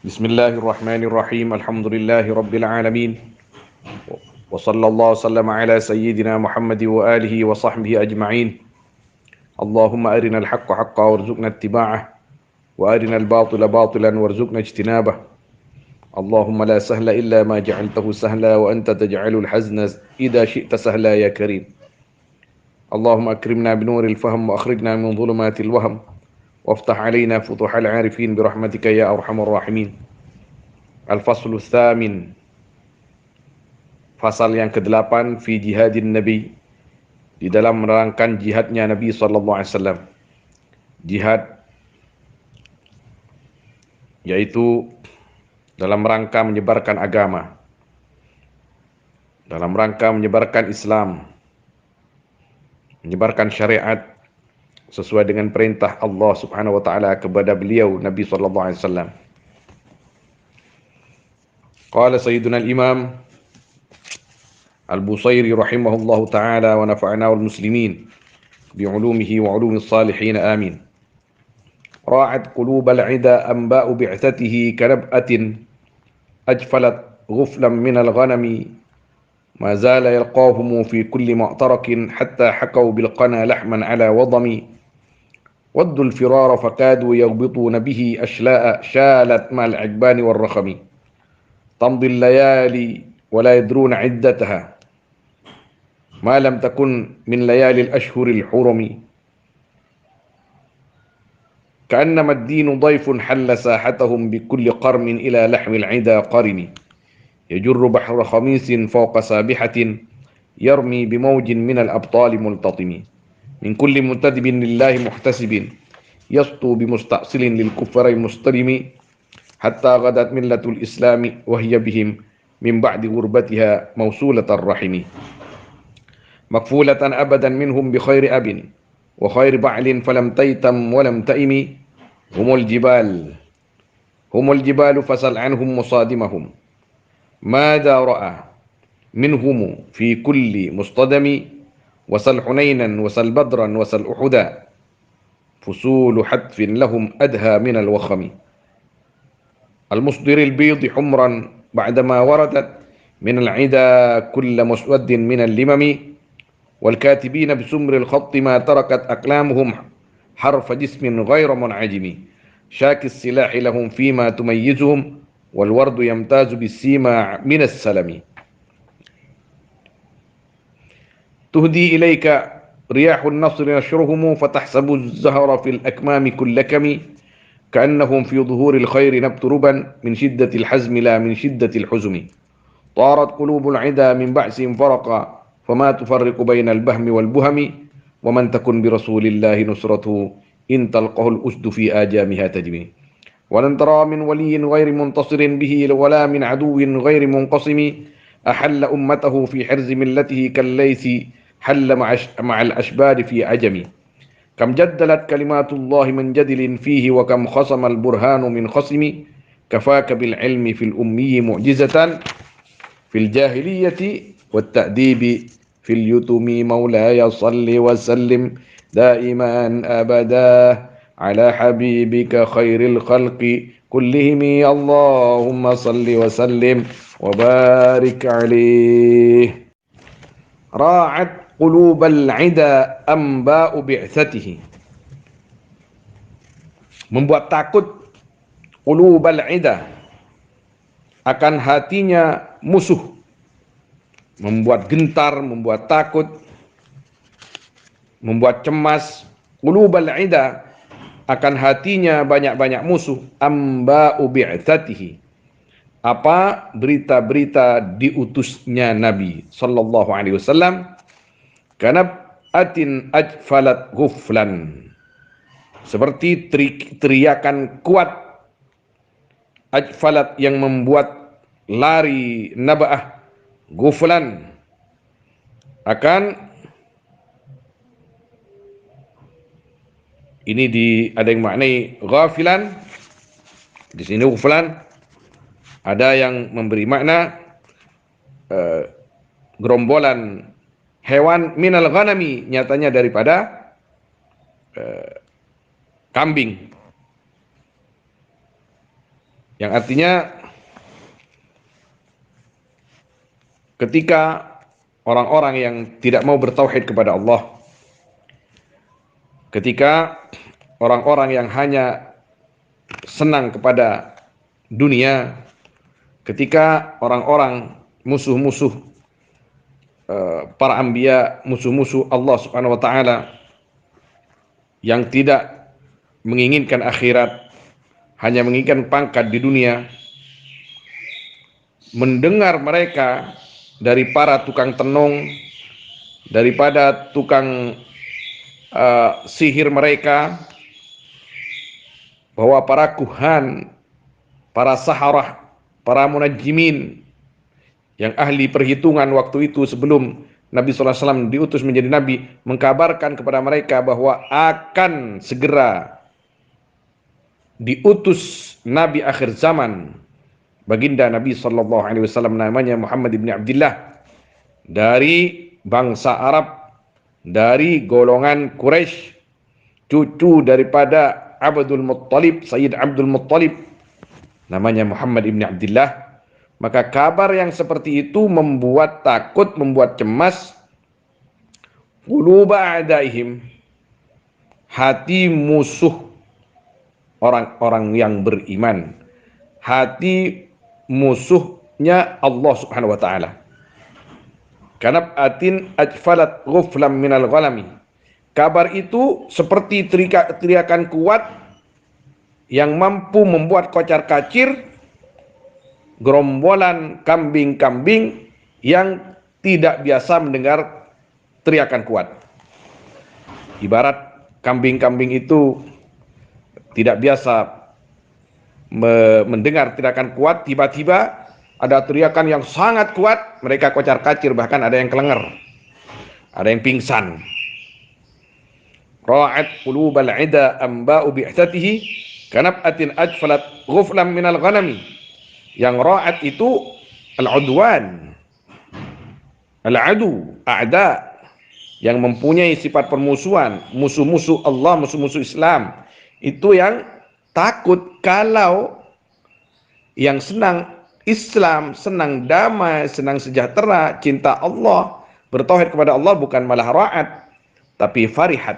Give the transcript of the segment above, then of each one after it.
Bismillahirrahmanirrahim. Alhamdulillahi rabbil alamin. Wa sallallahu sallam ala sayyidina Muhammad wa alihi wa sahbihi ajma'in. Allahumma arinal haqqa haqqa warzuqna ittiba'ah wa arinal batila batilan warzuqna ijtinabah. Allahumma la sahla illa ma ja'altahu sahla wa anta taj'alul hazna idha syi'ta sahla ya karim. Allahumma akrimna binuril fahm wa akhrijna min dhulumatil wahm waftah alaina futuhal arifin birahmatika ya arhamar rahimin. Al-Faslu Tsamin, pasal yang ke-8 fi jihadin Nabi, di dalam menerangkan jihadnya Nabi SAW. Jihad yaitu dalam rangka menyebarkan agama, dalam rangka menyebarkan Islam, menyebarkan syariat sesuai dengan perintah Allah Subhanahu wa taala kepada beliau Nabi SAW. Qala Sayyiduna al-Imam Al-Busairi rahimahullahu ta'ala wa nafa'ana wal muslimin bi'ulumihi wa ulumis salihin amin. Ra'at qulubal 'ida anba'u bi'thatihi kanab'atin ajfalat ghuflan minal ghanami ma zala yalqahum fi kulli ma'tarakin hatta hakaw bil qana lahman 'ala wadami waddul firara fakadu yaghbituna bihi ashla'a shalat ma'al 'adbani war rakhami tamdi al-layali wa la yadruna 'iddataha ما لم تكن من ليالي الأشهر الحرم كأنما الدين ضيف حل ساحتهم بكل قرم إلى لحم العدا قرم يجر بحر خميس فوق سابحة يرمي بموج من الأبطال ملتطم من كل منتدب لله محتسب يسطو بمستأصل للكفر مسترم حتى غدت ملة الإسلام وهي بهم من بعد غربتها موصولة الرحم مكفولة أبدا منهم بخير أب وخير بعل فلم تيتم ولم تئم هم الجبال فسل عنهم مصادمهم ماذا رأى منهم في كل مصطدم وسل حنينا وسل بدرا وسل أحدا فصول حتف لهم أدهى من الوخم المصدر البيض حمرا بعدما وردت من العدا كل مسود من اللمم والكاتبين بسمر الخط ما تركت أقلامهم حرف جسم غير منعجم شاك السلاح لهم فيما تميزهم والورد يمتاز بالسيما من السلم تهدي إليك رياح النصر نشرهم فتحسب الزهر في الأكمام كل كم كأنهم في ظهور الخير نبت ربا من شدة الحزم لا من شدة الحزم طارت قلوب العدا من بعثهم فرقا فما تفرق بين البهم والبهم ومن تكن برسول الله نصرته إن تلقه الأسد في آجامها تجمي ولن ترى من ولي غير منتصر به ولا من عدو غير منقسم أحل أمته في حرز ملته كالليث حل مع الأشبار في عجم كم جدلت كلمات الله من جدل فيه وكم خصم البرهان من خصم كفاك بالعلم في الأمي معجزة في الجاهلية والتأديب في اليتم مولاي صل وسلم دائما أبدا على حبيبك خير الخلق كلهم اللهم صل وسلم وبارك عليه راعت قلوب العدا أنباء بعثته membuat takut qulubal ida akan hatinya musuh, membuat gentar, membuat takut, membuat cemas. Qulubal ida akan hatinya banyak-banyak musuh. Amba'u bi'tsatihi, apa berita-berita diutusnya Nabi sallallahu alaihi wasallam. Kanab atin ajfalat ghuflan, seperti teriakan kuat, ajfalat yang membuat lari, naba'ah ghuflan akan ini ada yang maknai ghafilan di sini ghuflan, ada yang memberi makna gerombolan hewan minal ghanami, nyatanya daripada kambing. Yang artinya ketika orang-orang yang tidak mau bertauhid kepada Allah, ketika orang-orang yang hanya senang kepada dunia, ketika orang-orang musuh-musuh para anbiya, musuh-musuh Allah Subhanahu wa taala yang tidak menginginkan akhirat, hanya menginginkan pangkat di dunia, mendengar mereka dari para tukang tenung, daripada tukang sihir mereka, bahwa para kuhan, para saharah, para munajjimin yang ahli perhitungan waktu itu sebelum Nabi SAW diutus menjadi Nabi, mengkabarkan kepada mereka bahwa akan segera diutus Nabi akhir zaman, baginda Nabi SAW, namanya Muhammad ibn Abdullah, dari bangsa Arab, dari golongan Quraisy, cucu daripada Abdul Muttalib, Sayyid Abdul Muttalib, namanya Muhammad ibn Abdullah. Maka kabar yang seperti itu membuat takut, membuat cemas quluba a'daihim, hati musuh orang-orang yang beriman, hati musuhnya Allah Subhanahu wa taala. Kanab atin ajfalat ghuflam minal ghalami. Kabar itu seperti teriakan kuat yang mampu membuat kocar-kacir gerombolan kambing-kambing yang tidak biasa mendengar teriakan kuat. Ibarat kambing-kambing itu tidak biasa mendengar teriakan kuat, tiba-tiba ada teriakan yang sangat kuat, mereka kocar-kacir, bahkan ada yang kelenger, ada yang pingsan. Ra'at qulubal 'ida amba'u bi'tatihi kanab'atin ajfalat ghuflam minal ghanami. Yang ra'at itu al-udwan, al-adu, a'da, yang mempunyai sifat permusuhan, musuh-musuh Allah, musuh-musuh Islam. Itu yang takut kalau yang senang Islam, senang damai, senang sejahtera, cinta Allah, bertauhid kepada Allah, bukan malah ra'at, tapi farihat.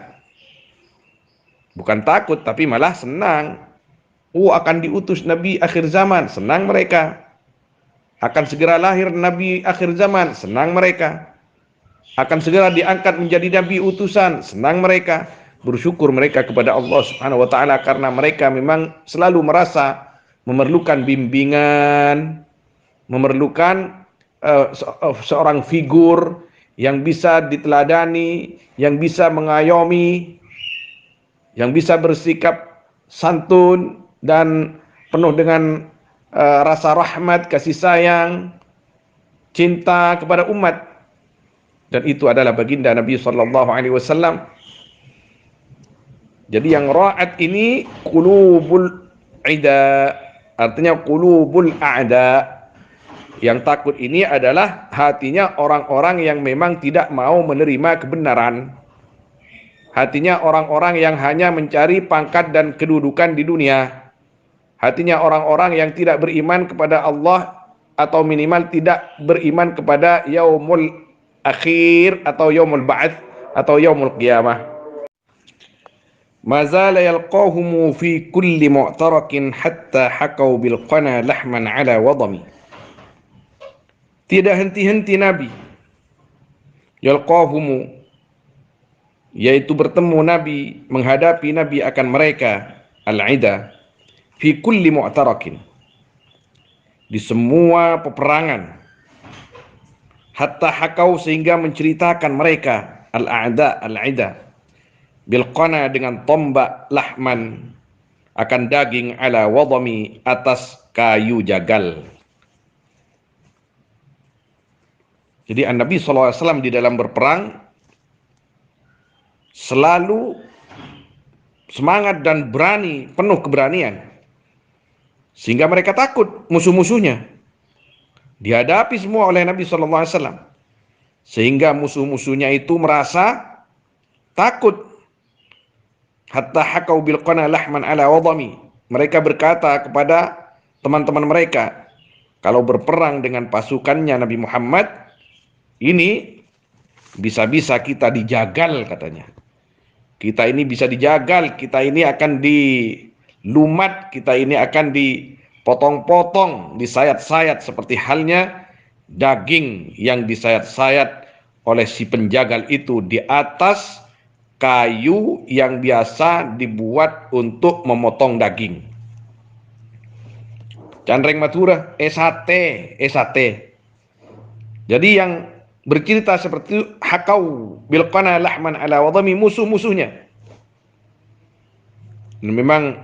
Bukan takut, tapi malah senang. Akan diutus Nabi akhir zaman, senang mereka. Akan segera lahir Nabi akhir zaman, senang mereka. Akan segera diangkat menjadi Nabi utusan, senang mereka. Bersyukur mereka kepada Allah Subhanahu wa taala karena mereka memang selalu merasa memerlukan bimbingan, memerlukan seorang figur yang bisa diteladani, yang bisa mengayomi, yang bisa bersikap santun dan penuh dengan rasa rahmat, kasih sayang, cinta kepada umat. Dan itu adalah baginda Nabi SAW. Jadi yang ra'at ini qulubul ida, artinya qulubul a'da. Yang takut ini adalah hatinya orang-orang yang memang tidak mau menerima kebenaran. Hatinya orang-orang yang hanya mencari pangkat dan kedudukan di dunia. Hatinya orang-orang yang tidak beriman kepada Allah, atau minimal tidak beriman kepada yaumul akhir, atau yaumul ba'ats, atau yaumul qiyamah. Mazala yalqahumu fi kulli mu'tarakin hatta hakau bil qana lahman ala wadami. Tidak henti-henti Nabi yalqahumu, yaitu bertemu Nabi, menghadapi Nabi akan mereka, al-ida, fi kulli mu'tarakin, di semua peperangan, hatta hakau, sehingga menceritakan mereka, al-a'da, al-ida, bilqana, dengan tombak, lahman, akan daging, ala wadami, atas kayu jagal. Jadi Nabi SAW di dalam berperang selalu semangat dan berani, penuh keberanian, sehingga mereka takut musuh-musuhnya. Dihadapi semua oleh Nabi SAW, sehingga musuh-musuhnya itu merasa takut. Hatta hakau bil qana lahman ala wadami, mereka berkata kepada teman-teman mereka, kalau berperang dengan pasukannya Nabi Muhammad, ini bisa-bisa kita dijagal katanya. Kita ini bisa dijagal, kita ini akan dilumat, kita ini akan dipotong-potong, disayat-sayat seperti halnya daging yang disayat-sayat oleh si penjagal itu di atas kayu yang biasa dibuat untuk memotong daging. Candreng matura, sate. Jadi yang bercerita seperti itu, hakau bilqana lahman ala wadami, musuh-musuhnya. Dan memang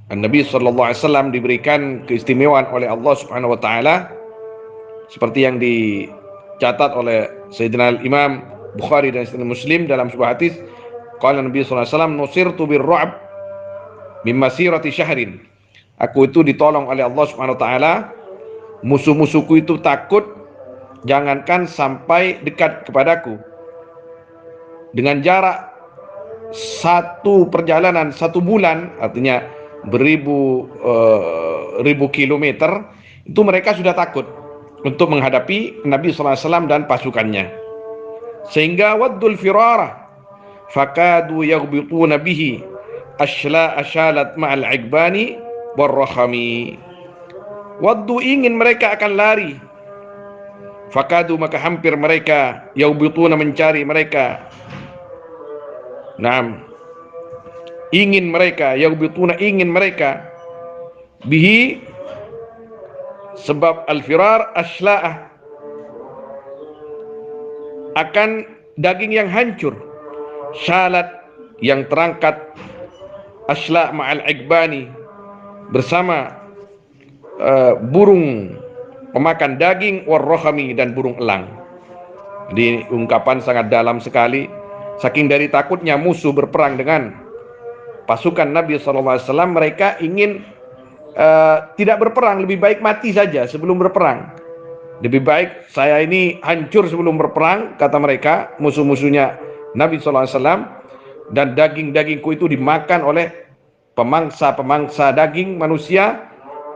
Nabi SAW diberikan keistimewaan oleh Allah Subhanahu wa taala seperti yang dicatat oleh Sayyidina Imam Bukhari dan Sayyidina Muslim dalam sebuah hadis, qala Nabi SAW, nusirtu birru'b min masirati syahrin. Aku itu ditolong oleh Allah Subhanahu wa taala, musuh-musuhku itu takut jangankan sampai dekat kepadaku. Dengan jarak satu perjalanan 1 bulan, artinya beribu kilometer, itu mereka sudah takut untuk menghadapi Nabi SAW dan pasukannya. Sehingga waddul firarah fakadu yaghbituna bihi ashalat ma'al igbani warrahami. Waddu, ingin mereka akan lari, fakadu, maka hampir mereka, yaghbituna, mencari mereka, ingin mereka, yaghbituna, ingin mereka, bihi, sebab al-firar ashla'ah, akan daging yang hancur, syalat, yang terangkat, ashla' ma'al igbani, bersama burung pemakan daging, warrohami, dan burung elang. Jadi ungkapan sangat dalam sekali. Saking dari takutnya musuh berperang dengan pasukan Nabi SAW, mereka ingin tidak berperang, lebih baik mati saja sebelum berperang. Lebih baik saya ini hancur sebelum berperang, kata mereka, musuh-musuhnya Nabi SAW, dan daging-dagingku itu dimakan oleh pemangsa-pemangsa daging manusia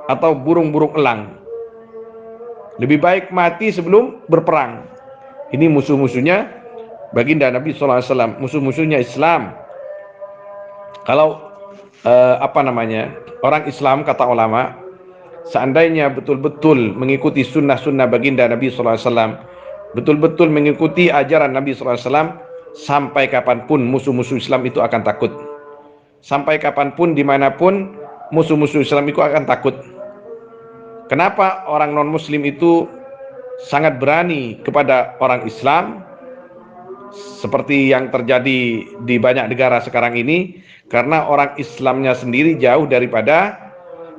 atau burung-burung elang. Lebih baik mati sebelum berperang. Ini musuh-musuhnya baginda Nabi SAW, musuh-musuhnya Islam. Kalau orang Islam, kata ulama, seandainya betul-betul mengikuti sunnah-sunnah baginda Nabi SAW, betul-betul mengikuti ajaran Nabi SAW, sampai kapanpun musuh-musuh Islam itu akan takut. Sampai kapanpun, dimanapun, musuh-musuh Islam itu akan takut. Kenapa orang non-muslim itu sangat berani kepada orang Islam, seperti yang terjadi di banyak negara sekarang ini? Karena orang Islamnya sendiri jauh daripada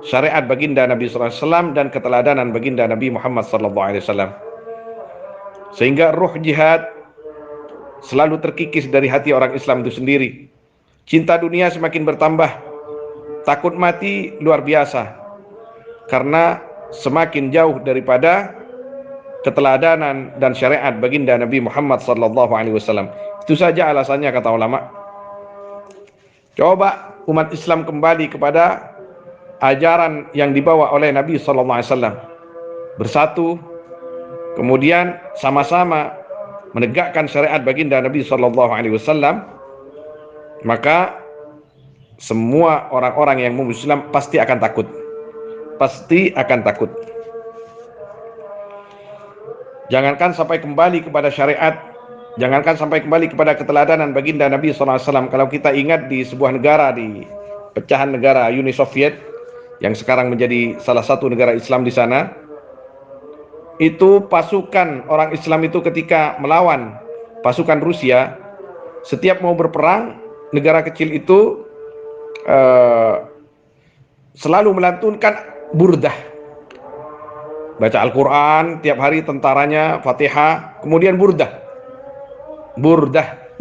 syariat baginda Nabi SAW dan keteladanan baginda Nabi Muhammad SAW. Sehingga ruh jihad selalu terkikis dari hati orang Islam itu sendiri. Cinta dunia semakin bertambah, takut mati luar biasa, karena semakin jauh daripada keteladanan dan syariat baginda Nabi Muhammad SAW. Itu saja alasannya, kata ulama. Coba umat Islam kembali kepada ajaran yang dibawa oleh Nabi SAW, bersatu, kemudian sama-sama menegakkan syariat baginda Nabi SAW, maka semua orang-orang yang Muslim pasti akan takut. Pasti akan takut. Jangankan sampai kembali kepada syariat, jangankan sampai kembali kepada keteladanan baginda Nabi SAW. Kalau kita ingat di sebuah negara, di pecahan negara Uni Soviet, yang sekarang menjadi salah satu negara Islam di sana, itu pasukan orang Islam itu ketika melawan pasukan Rusia, setiap mau berperang, negara kecil itu selalu melantunkan burdah, baca Al-Quran tiap hari, tentaranya Fatihah, kemudian burdah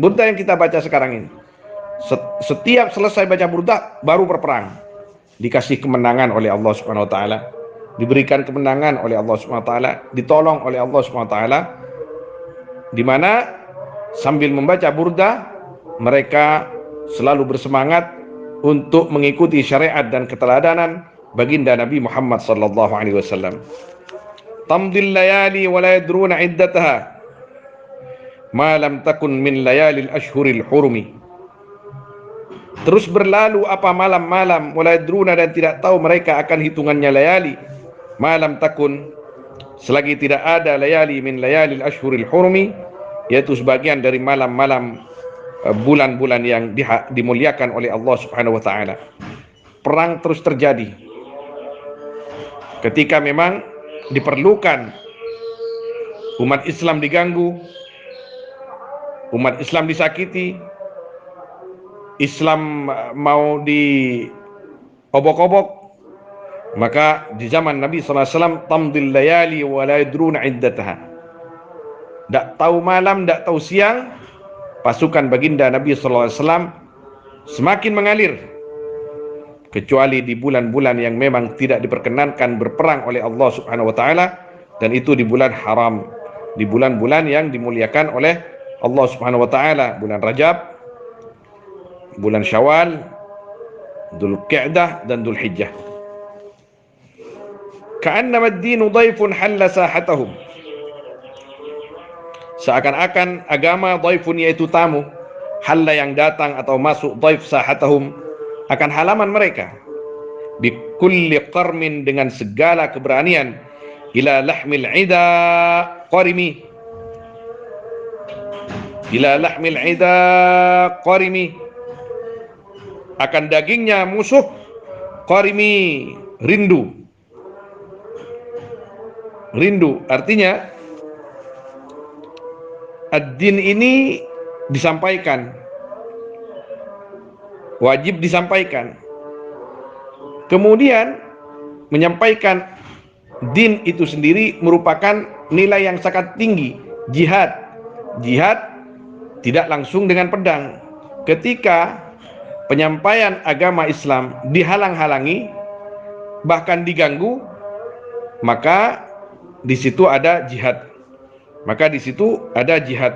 yang kita baca sekarang ini. Setiap selesai baca burdah baru berperang, dikasih kemenangan oleh Allah Subhanahu wa taala, diberikan kemenangan oleh Allah Subhanahu wa taala, ditolong oleh Allah Subhanahu wa taala, di mana sambil membaca burdah mereka selalu bersemangat untuk mengikuti syariat dan keteladanan baginda Nabi Muhammad sallallahu alaihi wasallam. Tamdil layali wa la yadruna iddataha ma lam takun min layalil ashhuril hurumi. Terus berlalu apa malam-malam, wa la yadruna, dan tidak tahu mereka akan hitungannya layali, malam takun, selagi tidak ada layali min layalil ashhuril hurumi, yaitu sebagian dari malam-malam bulan-bulan yang dimuliakan oleh Allah Subhanahu wa taala. Perang terus terjadi ketika memang diperlukan umat Islam diganggu, umat Islam disakiti, Islam mau diobok-obok, maka di zaman Nabi SAW tamdil layali wa la yadruna iddataha. Tak tahu malam, tak tahu siang, pasukan baginda Nabi SAW semakin mengalir, kecuali di bulan-bulan yang memang tidak diperkenankan berperang oleh Allah Subhanahu wa taala, dan itu di bulan haram, di bulan-bulan yang dimuliakan oleh Allah Subhanahu wa taala, bulan Rajab, bulan Syawal, Dzulqa'dah dan Dzulhijjah. Ka'annama ad-dinu dhaifun halla sahatahum. Seakan-akan agama dhaifun, yaitu tamu, halla yang datang atau masuk, dhaif sahatahum, akan halaman mereka, bi kulli qarmin, dengan segala keberanian, ila lahmil ida qarimi, ila lahmil ida qarimi, akan dagingnya musuh, qarimi, rindu. Rindu artinya ad-din ini disampaikan, wajib disampaikan. Kemudian menyampaikan din itu sendiri merupakan nilai yang sangat tinggi. Jihad tidak langsung dengan pedang. Ketika penyampaian agama Islam dihalang-halangi, bahkan diganggu, maka di situ ada jihad. Maka di situ ada jihad.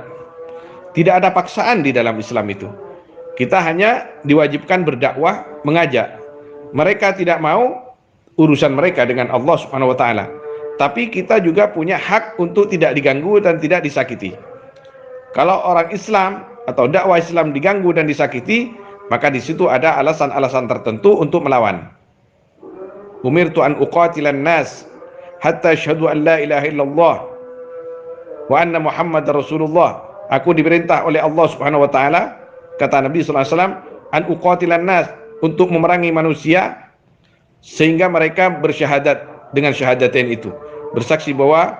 Tidak ada paksaan di dalam Islam itu. Kita hanya diwajibkan berdakwah, mengajak. Mereka tidak mau, urusan mereka dengan Allah Subhanahu wa taala. Tapi kita juga punya hak untuk tidak diganggu dan tidak disakiti. Kalau orang Islam atau dakwah Islam diganggu dan disakiti, maka di situ ada alasan-alasan tertentu untuk melawan. Umirtu an uqatilan nas hatta asyhadu an la ilaha illallah wa anna Muhammadar Rasulullah. Aku diperintah oleh Allah Subhanahu wa taala, kata Nabi sallallahu alaihi wasallam, an uqatilan nas, untuk memerangi manusia sehingga mereka bersyahadat dengan syahadatain itu, bersaksi bahwa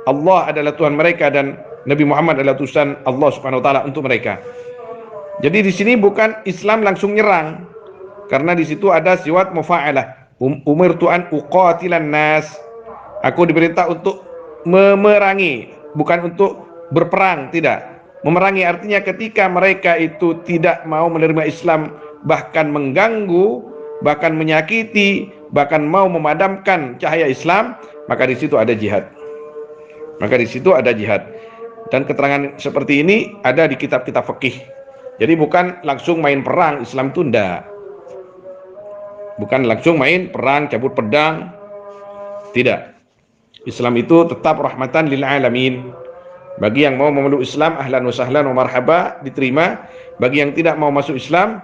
Allah adalah Tuhan mereka dan Nabi Muhammad adalah utusan Allah Subhanahu wa taala untuk mereka. Jadi di sini bukan Islam langsung nyerang, karena di situ ada siwat mufa'alah. Umirtu an uqatilan nas. Aku diperintah untuk memerangi, bukan untuk berperang, tidak. Memerangi artinya ketika mereka itu tidak mau menerima Islam, bahkan mengganggu, bahkan menyakiti, bahkan mau memadamkan cahaya Islam, maka di situ ada jihad. Maka di situ ada jihad. Dan keterangan seperti ini ada di kitab-kitab fikih. Jadi bukan langsung main perang, Islam itu enggak. Bukan langsung main perang, cabut pedang. Tidak. Islam itu tetap rahmatan lil alamin. Bagi yang mau memeluk Islam, ahlan wa sahlan wa marhaba, diterima. Bagi yang tidak mau masuk Islam,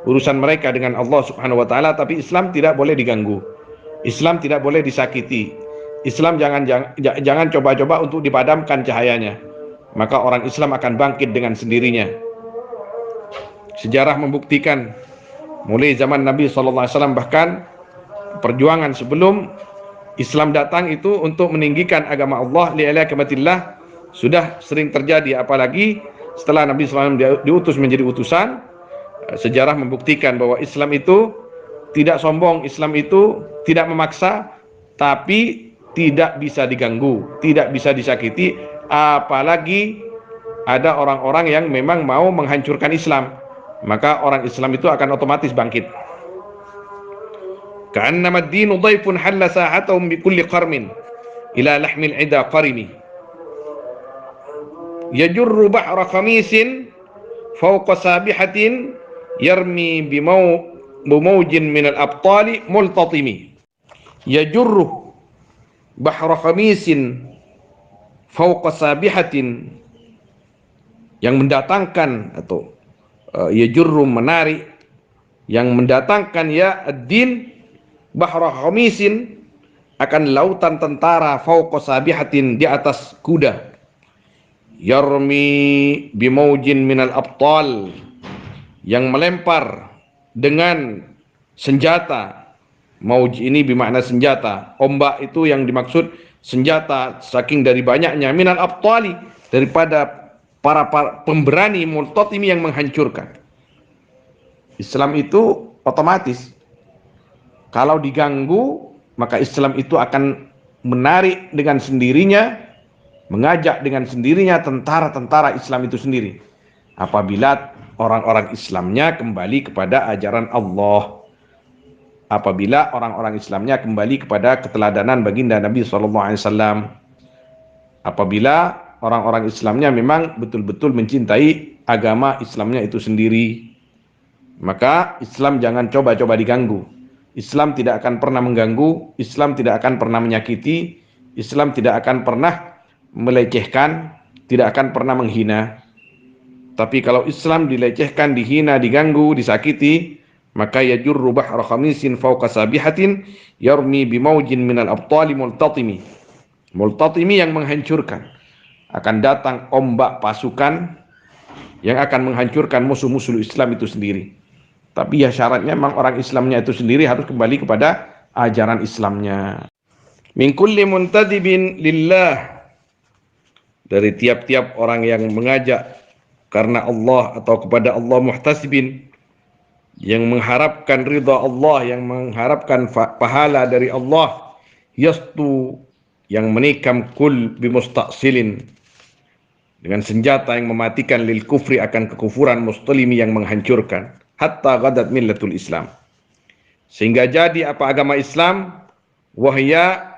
urusan mereka dengan Allah Subhanahu wa taala. Tapi Islam tidak boleh diganggu. Islam tidak boleh disakiti. Islam jangan coba-coba untuk dipadamkan cahayanya. Maka orang Islam akan bangkit dengan sendirinya. Sejarah membuktikan mulai zaman Nabi SAW, bahkan perjuangan sebelum Islam datang itu untuk meninggikan agama Allah, li'ala kamatillah, sudah sering terjadi. Apalagi setelah Nabi SAW diutus menjadi utusan, sejarah membuktikan bahwa Islam itu tidak sombong, Islam itu tidak memaksa, tapi tidak bisa diganggu, tidak bisa disakiti. Apalagi ada orang-orang yang memang mau menghancurkan Islam, maka orang Islam itu akan otomatis bangkit. Ka'annama ad-dinu dhaifun halla sa'atahum bi kulli qarmin ila lahmil ida qarimi yajurru bahra khamisin fawqa sabihatin yarmi bimawjin minal abtali multatimi yajurru bahra khamisin fawqa sabihatin, yang mendatangkan atau yajurru menarik, yang mendatangkan ya ad-din bahra khamisin, akan lautan tentara fawqa sabihatin, di atas kuda, yarmi bimaujin minal abtal, yang melempar dengan senjata. Mauj ini bermakna senjata, ombak itu yang dimaksud senjata, saking dari banyaknya, minal abtali, daripada para pemberani, multatimi, yang menghancurkan. Islam itu otomatis kalau diganggu, maka Islam itu akan menarik dengan sendirinya, mengajak dengan sendirinya tentara-tentara Islam itu sendiri, apabila orang-orang Islamnya kembali kepada ajaran Allah, apabila orang-orang Islamnya kembali kepada keteladanan baginda Nabi SAW, apabila orang-orang Islamnya memang betul-betul mencintai agama Islamnya itu sendiri, maka Islam jangan coba-coba diganggu. Islam tidak akan pernah mengganggu, Islam tidak akan pernah menyakiti, Islam tidak akan pernah melecehkan, tidak akan pernah menghina. Tapi kalau Islam dilecehkan, dihina, diganggu, disakiti, maka yajurru bahra khamisin fawqa sabihatin yarmi bimaujin minal abtali multatimi. Multatimi yang menghancurkan. Akan datang ombak pasukan yang akan menghancurkan musuh-musuh Islam itu sendiri. Tapi ya syaratnya memang orang Islamnya itu sendiri harus kembali kepada ajaran Islamnya. Min kulli muntadibin lillah, dari tiap-tiap orang yang mengajak karena Allah atau kepada Allah, muhtasibin, yang mengharapkan ridha Allah, yang mengharapkan pahala dari Allah, yastu, yang menikam kul bimustaqsilin, dengan senjata yang mematikan, lil kufri, akan kekufuran, mustalimi, yang menghancurkan, hatta ghadat millatul Islam, sehingga jadi apa agama Islam, wahya,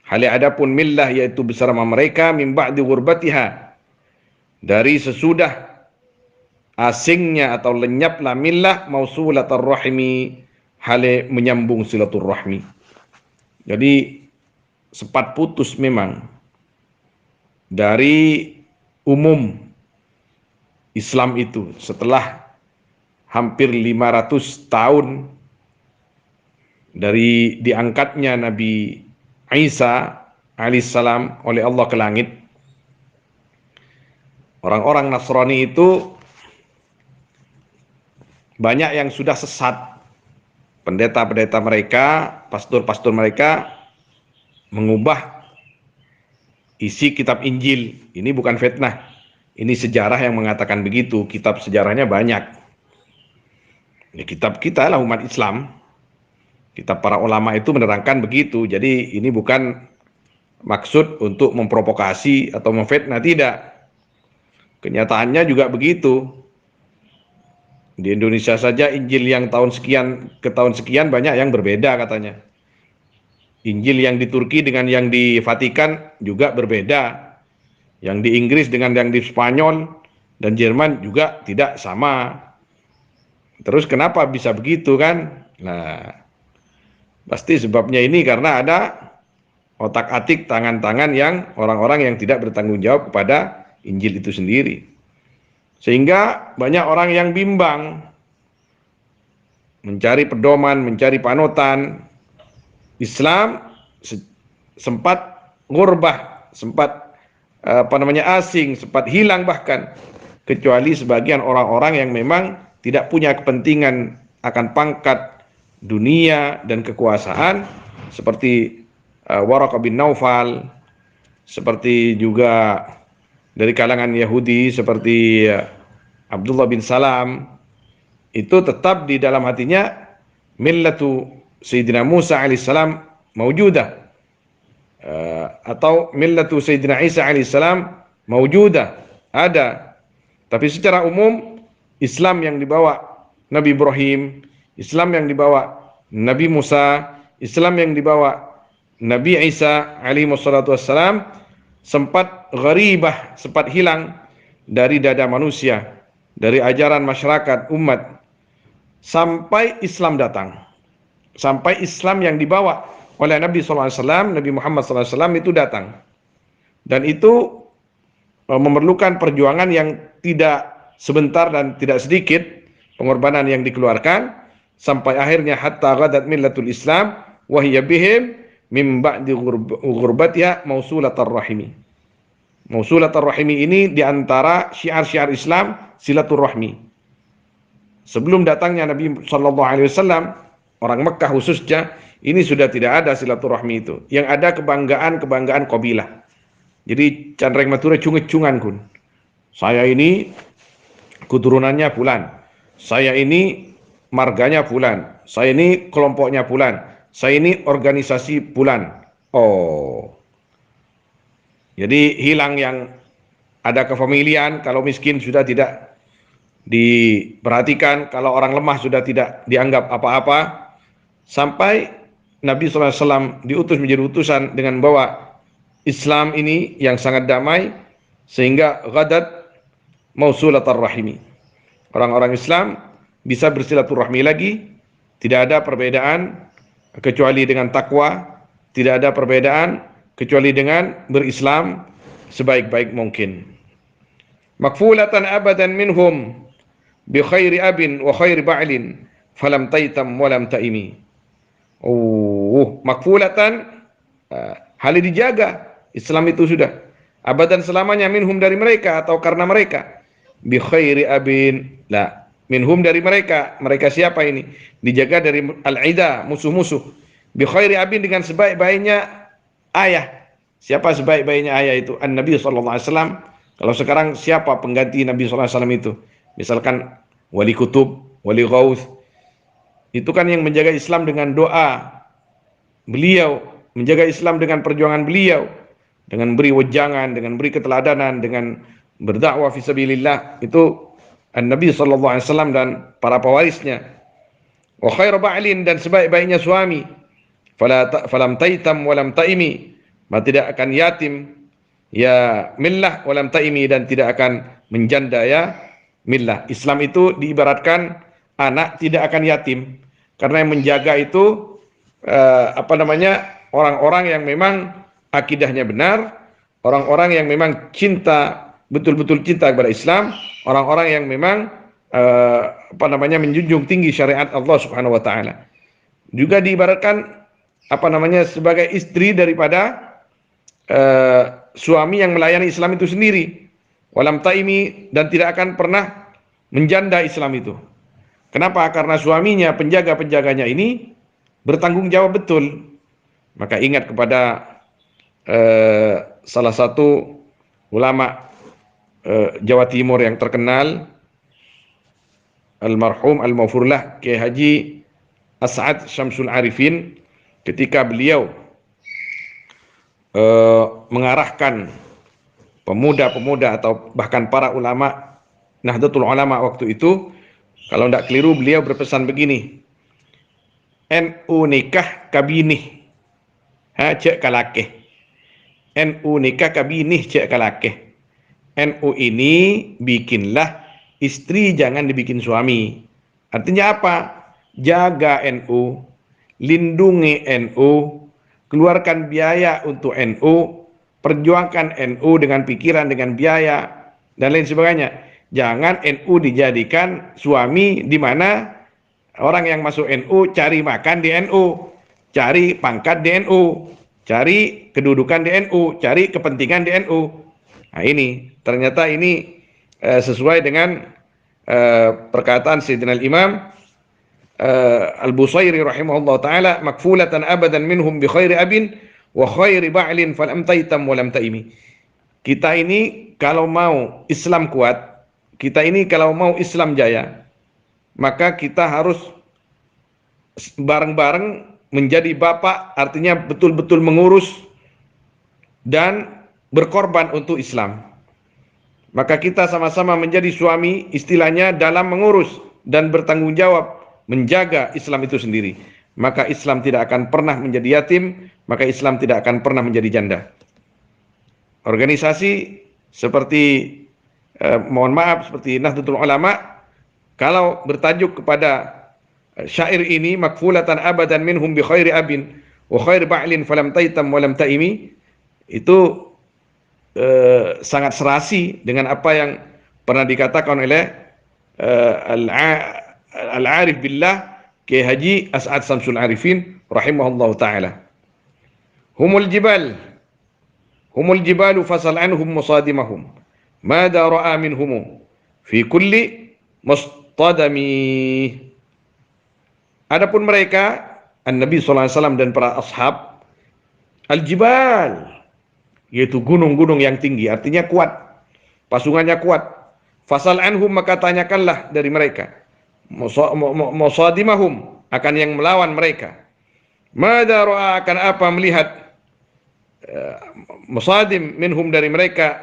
hal adapun millah, yaitu bersama mereka, min ba'di ghurbatiha, dari sesudah asingnya atau lenyaplah millah, mausulatur rahimi, hale menyambung silaturrahmi. Jadi sempat putus memang dari umum Islam itu setelah hampir 500 tahun dari diangkatnya Nabi Isa alaihissalam oleh Allah ke langit. Orang-orang Nasrani itu banyak yang sudah sesat. Pendeta-pendeta mereka, pastor-pastor mereka mengubah isi kitab Injil. Ini bukan fitnah, ini sejarah yang mengatakan begitu. Kitab sejarahnya banyak. Ya, kitab kita lah umat Islam, kitab para ulama itu menerangkan begitu. Jadi ini bukan maksud untuk memprovokasi atau memfitnah, tidak. Kenyataannya juga begitu. Di Indonesia saja Injil yang tahun sekian ke tahun sekian banyak yang berbeda katanya. Injil yang di Turki dengan yang di Vatikan juga berbeda. Yang di Inggris dengan yang di Spanyol dan Jerman juga tidak sama. Terus kenapa bisa begitu kan? Nah, pasti sebabnya ini karena ada otak-atik tangan-tangan yang orang-orang yang tidak bertanggung jawab kepada Injil itu sendiri. Sehingga banyak orang yang bimbang, mencari pedoman, mencari panutan. Islam sempat ngurbah, sempat asing, sempat hilang bahkan, kecuali sebagian orang-orang yang memang tidak punya kepentingan akan pangkat dunia dan kekuasaan, seperti Waraqah bin Naufal, seperti juga dari kalangan Yahudi seperti Abdullah bin Salam. Itu tetap di dalam hatinya millatu Sayyidina Musa alaihissalam mawjudah, atau millatu Sayyidina Isa alaihissalam mawjudah, ada. Tapi secara umum Islam yang dibawa Nabi Ibrahim, Islam yang dibawa Nabi Musa, Islam yang dibawa Nabi Isa alaihi wassalatu wassalam sempat gharibah, sempat hilang dari dada manusia, dari ajaran masyarakat umat. sampai Islam datang. Sampai Islam yang dibawa oleh Nabi SAW, Nabi Muhammad SAW itu datang. Dan itu memerlukan perjuangan yang tidak sebentar dan tidak sedikit, pengorbanan yang dikeluarkan, sampai akhirnya hatta ghadat millatul Islam wa hiya bihim min ba'di ghurbatiha mausulatar rahimi. Mausulatar rahimi ini diantara syiar-syiar Islam silaturahmi. Sebelum datangnya Nabi SAW, orang Mekah khususnya, ini sudah tidak ada silaturahmi itu. Yang ada kebanggaan kabilah. Jadi canreng mature cunget-cungan kun. Saya ini keturunannya fulan. Saya ini marganya fulan. Saya ini kelompoknya fulan. Saya ini organisasi fulan. Oh. Jadi hilang yang ada kefamilian, kalau miskin sudah tidak diperhatikan, kalau orang lemah sudah tidak dianggap apa-apa, sampai Nabi SAW diutus menjadi utusan dengan bawa Islam ini yang sangat damai, sehingga ghadat mausulatar rahimi. Orang-orang Islam bisa bersilaturahmi lagi, tidak ada perbedaan kecuali dengan takwa, tidak ada perbedaan kecuali dengan berislam sebaik-baik mungkin. Makfulatan abadan minhum bi khairi abin wa khairi ba'lin falam taitam wa lam taimi. Makfulatan, hal dijaga Islam itu sudah abadan selamanya, minhum dari mereka atau karena mereka, bi khairi abin, la minhum dari mereka. Mereka siapa ini? Dijaga dari al-ida, musuh-musuh. Bi khairi abin, dengan sebaik-baiknya ayah. Siapa sebaik-baiknya ayah itu? An-Nabi SAW. Kalau sekarang siapa pengganti Nabi SAW itu? Misalkan wali kutub, wali ghaus. Itu kan yang menjaga Islam dengan doa beliau, menjaga Islam dengan perjuangan beliau, dengan beri wejangan, dengan beri keteladanan, dengan berdakwah fisabilillah. Itu An-Nabi SAW dan para pewarisnya. Wa khairu ba'lin, dan sebaik-baiknya suami. Falam taitam walam taimi, tidak akan yatim ya millah, walam taimi, dan tidak akan menjanda ya millah. Islam itu diibaratkan anak tidak akan yatim, karena yang menjaga itu orang-orang yang memang akidahnya benar, orang-orang yang memang cinta, betul-betul cinta kepada Islam, orang-orang yang memang menjunjung tinggi syariat Allah Subhanahu wa taala. Juga diibaratkan sebagai istri daripada suami yang melayani Islam itu sendiri. Walam taimi, dan tidak akan pernah menjanda Islam itu. Kenapa? Karena suaminya, penjaga-penjaganya ini bertanggung jawab betul. Maka ingat kepada salah satu ulama Jawa Timur yang terkenal, almarhum al-maghfurlah Kiai Haji As'ad Syamsul Arifin, ketika beliau mengarahkan pemuda-pemuda atau bahkan para ulama Nahdlatul Ulama waktu itu, kalau tidak keliru beliau berpesan begini, NU nikah kabinih cek kalakeh, NU nikah kabinih cek kalakeh. NU ini bikinlah istri, jangan dibikin suami. Artinya apa? Jaga NU, lindungi NU, keluarkan biaya untuk NU, perjuangkan NU dengan pikiran, dengan biaya, dan lain sebagainya. Jangan NU dijadikan suami, di mana orang yang masuk NU cari makan di NU, cari pangkat di NU, cari kedudukan di NU, cari kepentingan di NU. Nah ini, ternyata ini sesuai dengan perkataan Sayyidina Imam Al-Busairi rahimahullah ta'ala, makfulatan abadan minhum bi khairi abin wa khairi ba'lin falam taitam walam taimi. Kita ini kalau mau Islam kuat, kita ini kalau mau Islam jaya, maka kita harus bareng-bareng menjadi bapak, artinya betul-betul mengurus dan berkorban untuk Islam. Maka kita sama-sama menjadi suami, istilahnya dalam mengurus dan bertanggung jawab menjaga Islam itu sendiri. Maka Islam tidak akan pernah menjadi yatim, maka Islam tidak akan pernah menjadi janda. Organisasi seperti seperti Nahdlatul Ulama, kalau bertajuk kepada syair ini makfulatan abadan minhum bi khairi abin wa khairi ba'lin falam taitam wa lam taimi, itu sangat serasi dengan apa yang pernah dikatakan oleh Al-Arif Billah Kiai Haji As'ad Samsul Arifin rahimahullahu taala. Humul jibal, humul jibalu fasal anhum musadimahum mada ra'a minhum fi kulli mustadami. Adapun mereka, An-Nabi sallallahu alaihi wasallam dan para ashab, al-jibal, yaitu gunung-gunung yang tinggi, artinya kuat, pasungannya kuat. Fasal anhum, maka tanyakanlah dari mereka, musadimahum, akan yang melawan mereka. Mada ra'a, akan apa melihat, musadim minhum, dari mereka,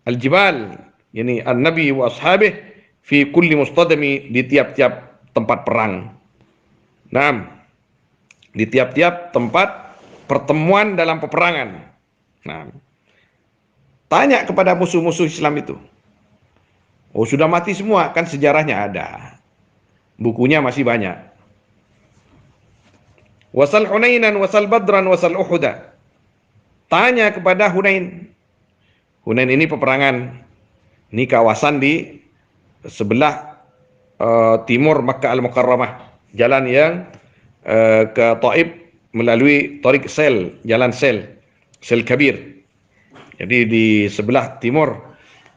al-jibal, yani an-nabi wa ashabih, fi kulli mustadami, di tiap-tiap tempat perang. Nah, di tiap-tiap tempat pertemuan dalam peperangan. Nah, tanya kepada musuh-musuh Islam itu. Oh, sudah mati semua, kan sejarahnya ada. Bukunya masih banyak. Wasal Hunainan, wasal Badran, wasal Uhuda. Tanya kepada Hunain. Hunain ini peperangan. Ini kawasan di sebelah timur Makkah Al-Mukarramah. Jalan yang ke Taif melalui Tariq Sel, jalan Sel Kabir. Jadi di sebelah timur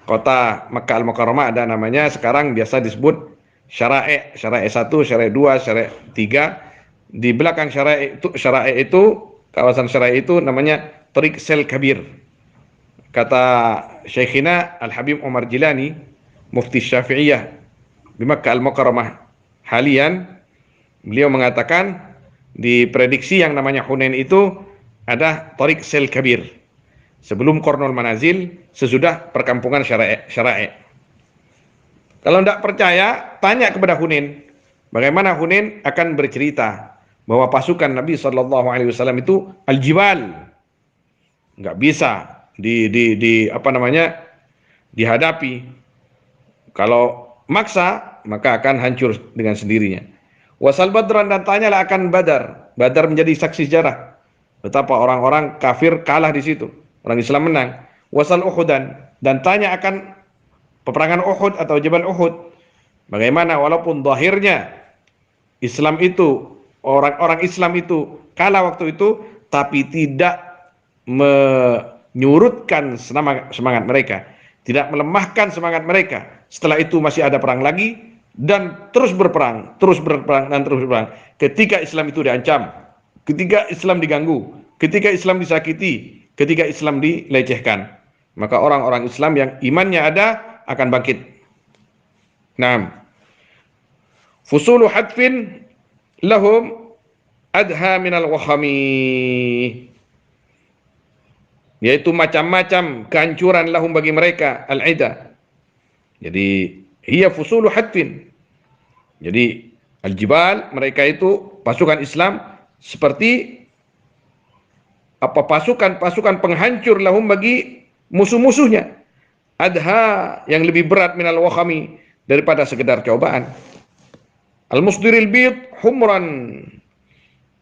kota Makkah Al-Mukarramah ada namanya sekarang biasa disebut Syara'i, Syara'i 1, Syara'i 2, Syara'i 3. Di belakang Syara'i itu, kawasan Syara'i itu namanya Tariq Sel Kabir. Kata Syekhina Al-Habib Umar Jilani, Mufti Syafi'iyah di Makkah Al-Mukarramah halian, beliau mengatakan di prediksi yang namanya Hunain itu ada Tariq Sel Kabir sebelum Qornul Manazil, sesudah perkampungan Syara'i. Kalau tidak percaya, tanya kepada Hunain. Bagaimana Hunain akan bercerita bahwa pasukan Nabi SAW itu al-jibal, nggak bisa dihadapi. Kalau maksa, maka akan hancur dengan sendirinya. Wasal Badran, dan tanyalah akan Badar. Badar menjadi saksi sejarah betapa orang-orang kafir kalah di situ, orang Islam menang. Wasal Uhudan, dan tanya akan peperangan Uhud atau Jabal Uhud. Bagaimana walaupun zahirnya Islam itu, orang-orang Islam itu kalah waktu itu, tapi tidak menyurutkan semangat mereka, tidak melemahkan semangat mereka. Setelah itu masih ada perang lagi, dan terus berperang, dan terus berperang. Ketika Islam itu diancam, ketika Islam diganggu, ketika Islam disakiti, ketika Islam dilecehkan, maka orang-orang Islam yang imannya ada akan bangkit. Naam. Fusulu hadfin lahum adha minal wahami, yaitu macam-macam kehancuran lahum bagi mereka, al-ida. Jadi hiya fusulu hadfin. Jadi al-jibal, mereka itu pasukan Islam seperti apa, pasukan penghancur lahum bagi musuh-musuhnya. Adha, yang lebih berat minal wahami, daripada sekedar cobaan. Al-musdiril bid humran,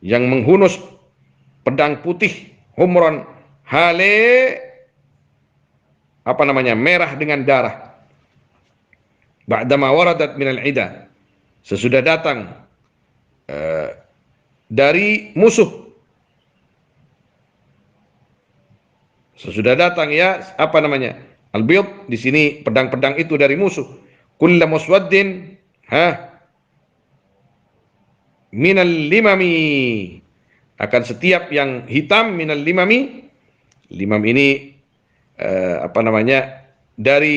yang menghunus pedang putih, humran hale merah dengan darah. Ba'dama waradat minal ida, sesudah datang dari musuh. Sesudah datang al-bid di sini pedang-pedang itu dari musuh. Kullu muswaddin minal limami, akan setiap yang hitam, minal limami. Limam ini dari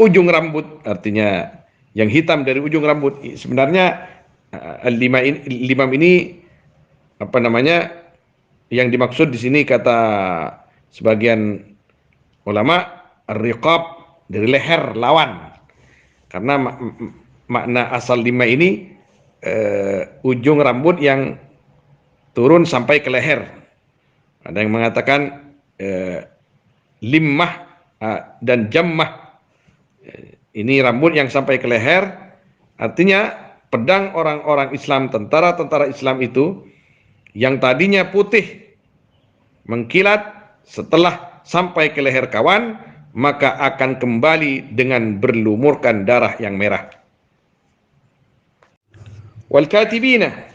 ujung rambut, artinya yang hitam dari ujung rambut. Sebenarnya limam ini yang dimaksud di sini, kata sebagian ulama, ar-riqab, dari leher lawan. Karena makna asal lima ini ujung rambut yang turun sampai ke leher. Ada yang mengatakan limmah dan jammah. Ini rambut yang sampai ke leher, artinya pedang orang-orang Islam, tentara-tentara Islam itu yang tadinya putih mengkilat setelah sampai ke leher kawan, maka akan kembali dengan berlumurkan darah yang merah. Wal-katibina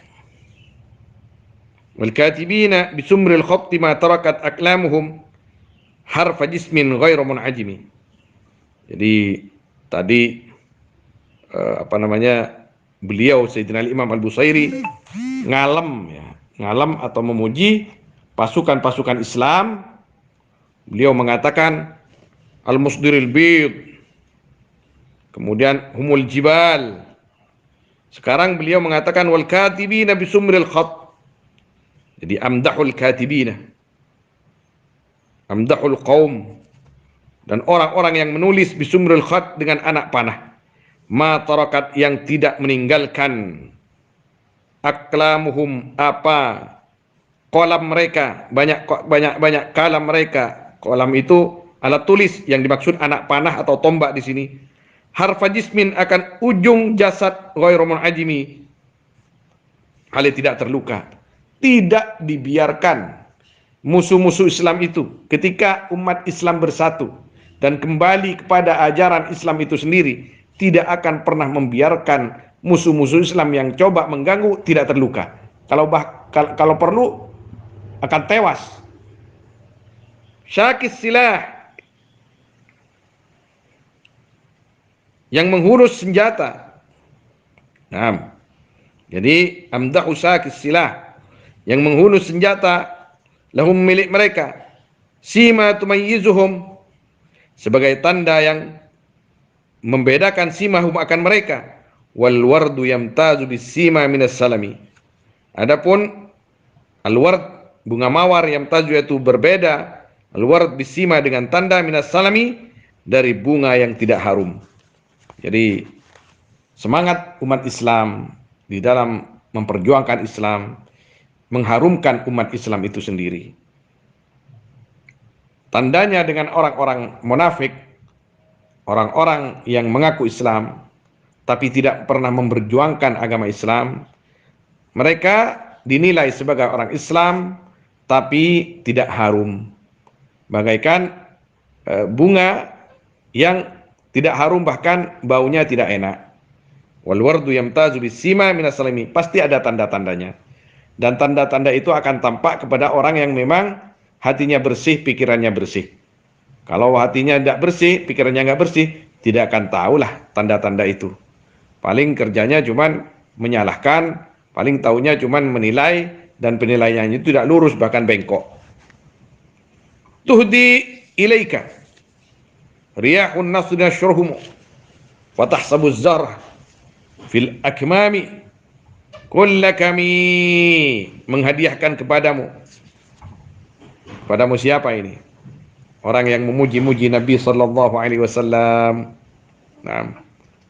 bisumril khatti ma tarakat aklamuhum harfa jismin ghairu munajimi. Jadi tadi beliau Sayyidina Imam Al-Busairi ngalam atau memuji pasukan-pasukan Islam. Beliau mengatakan al-musdiril bid, kemudian humul jibal. Sekarang beliau mengatakan wal katibina bisumril khat. Jadi amdahul katibina, amdahul qaum, dan orang-orang yang menulis bisumril khat dengan anak panah. Ma tarakat, yang tidak meninggalkan, aklamuhum, apa kolam mereka, banyak kalam mereka. Kolam itu alat tulis, yang dimaksud anak panah atau tombak di sini. Harfa jismin, akan ujung jasad, ghairu munajimi, hal tidak terluka. Tidak dibiarkan musuh-musuh Islam itu, ketika umat Islam bersatu dan kembali kepada ajaran Islam itu sendiri, tidak akan pernah membiarkan musuh-musuh Islam yang coba mengganggu tidak terluka. Kalau perlu akan tewas. Syakis silah, yang menghunus senjata. Nah, jadi amdahu syakis silah, yang menghunus senjata, lahum, milik mereka, sima tumayyizuhum, sebagai tanda yang membedakan simahum akan mereka, wal wardu yamtazu bis sima minas salami. Adapun al-ward, bunga mawar, yamtazu itu berbeda, al-ward bis sima dengan tanda minas salami, dari bunga yang tidak harum. Jadi semangat umat Islam di dalam memperjuangkan Islam, mengharumkan umat Islam itu sendiri. Tandanya dengan orang-orang munafik, orang-orang yang mengaku Islam tapi tidak pernah memperjuangkan agama Islam, mereka dinilai sebagai orang Islam tapi tidak harum, bagaikan bunga yang tidak harum, bahkan baunya tidak enak. Wal wardu yamtazu bisima minas salami, pasti ada tanda-tandanya. Dan tanda-tanda itu akan tampak kepada orang yang memang hatinya bersih, pikirannya bersih. Kalau hatinya tidak bersih, pikirannya nggak bersih, tidak akan tahulah tanda-tanda itu. Paling kerjanya cuman menyalahkan, paling taunya cuman menilai, dan penilaiannya itu tidak lurus, bahkan bengkok. Tuhdi ilaika riyahun nasri nasyruhum wa tahsabu zarh fil akmami. Kulla, kami menghadiahkan kepadamu. Kepadamu siapa ini? Orang yang memuji-muji Nabi sallallahu alaihi wasallam. Nah,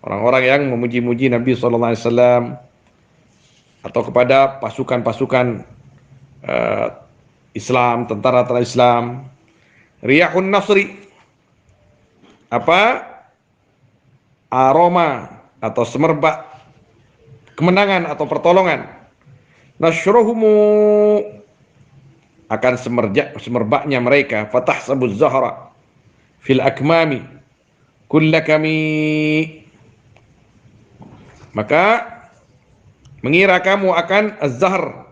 orang-orang yang memuji-muji Nabi sallallahu alaihi wasallam, atau kepada pasukan-pasukan Islam, tentara-tentara Islam. Riyahun nasri, apa? Aroma atau semerbak kemenangan atau pertolongan. Nasyruhumu, akan semerbaknya mereka. Fatahsabuz zahra fil akmami kulla kami, maka mengira kamu akan az-zahr,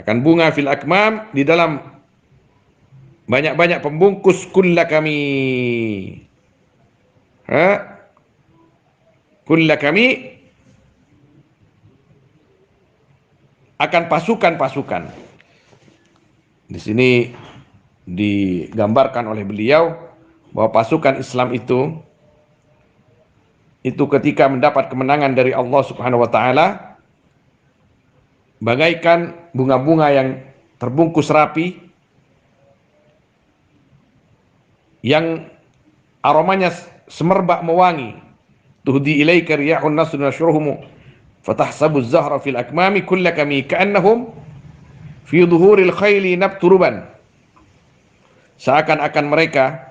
akan bunga, fil akmam, di dalam banyak-banyak pembungkus, kulla kami, kulla kami, akan pasukan-pasukan. Di sini digambarkan oleh beliau bahwa pasukan Islam itu ketika mendapat kemenangan dari Allah Subhanahu wa taala, bagaikan bunga-bunga yang terbungkus rapi, yang aromanya semerbak mewangi. Tuhdi ilaika riyahun nasr nasyruhum fatahsabuz zahra fil akmami kullakami ka'annahum fi dhuhuril khayli nabturuban. Seakan-akan mereka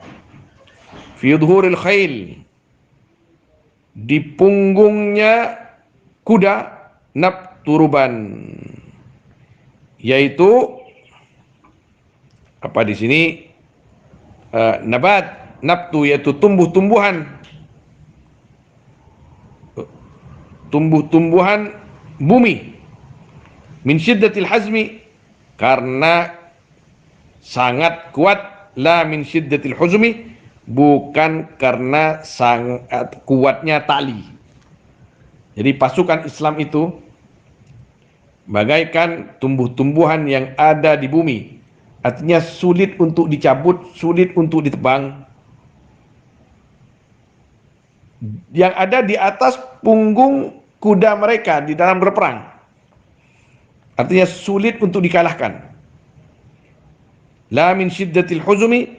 fi dhuhuril khayl, di punggungnya kuda nabturuban, yaitu apa di sini nabat, nabtu yaitu tumbuh-tumbuhan bumi, min syiddatil hazmi, karena sangat kuat, la min syiddatil huzmi, bukan karena sangat kuatnya tali. Jadi pasukan Islam itu bagaikan tumbuh-tumbuhan yang ada di bumi, artinya sulit untuk dicabut, sulit untuk ditebang, yang ada di atas punggung kuda mereka di dalam berperang, artinya sulit untuk dikalahkan. La min syiddatil huzumi,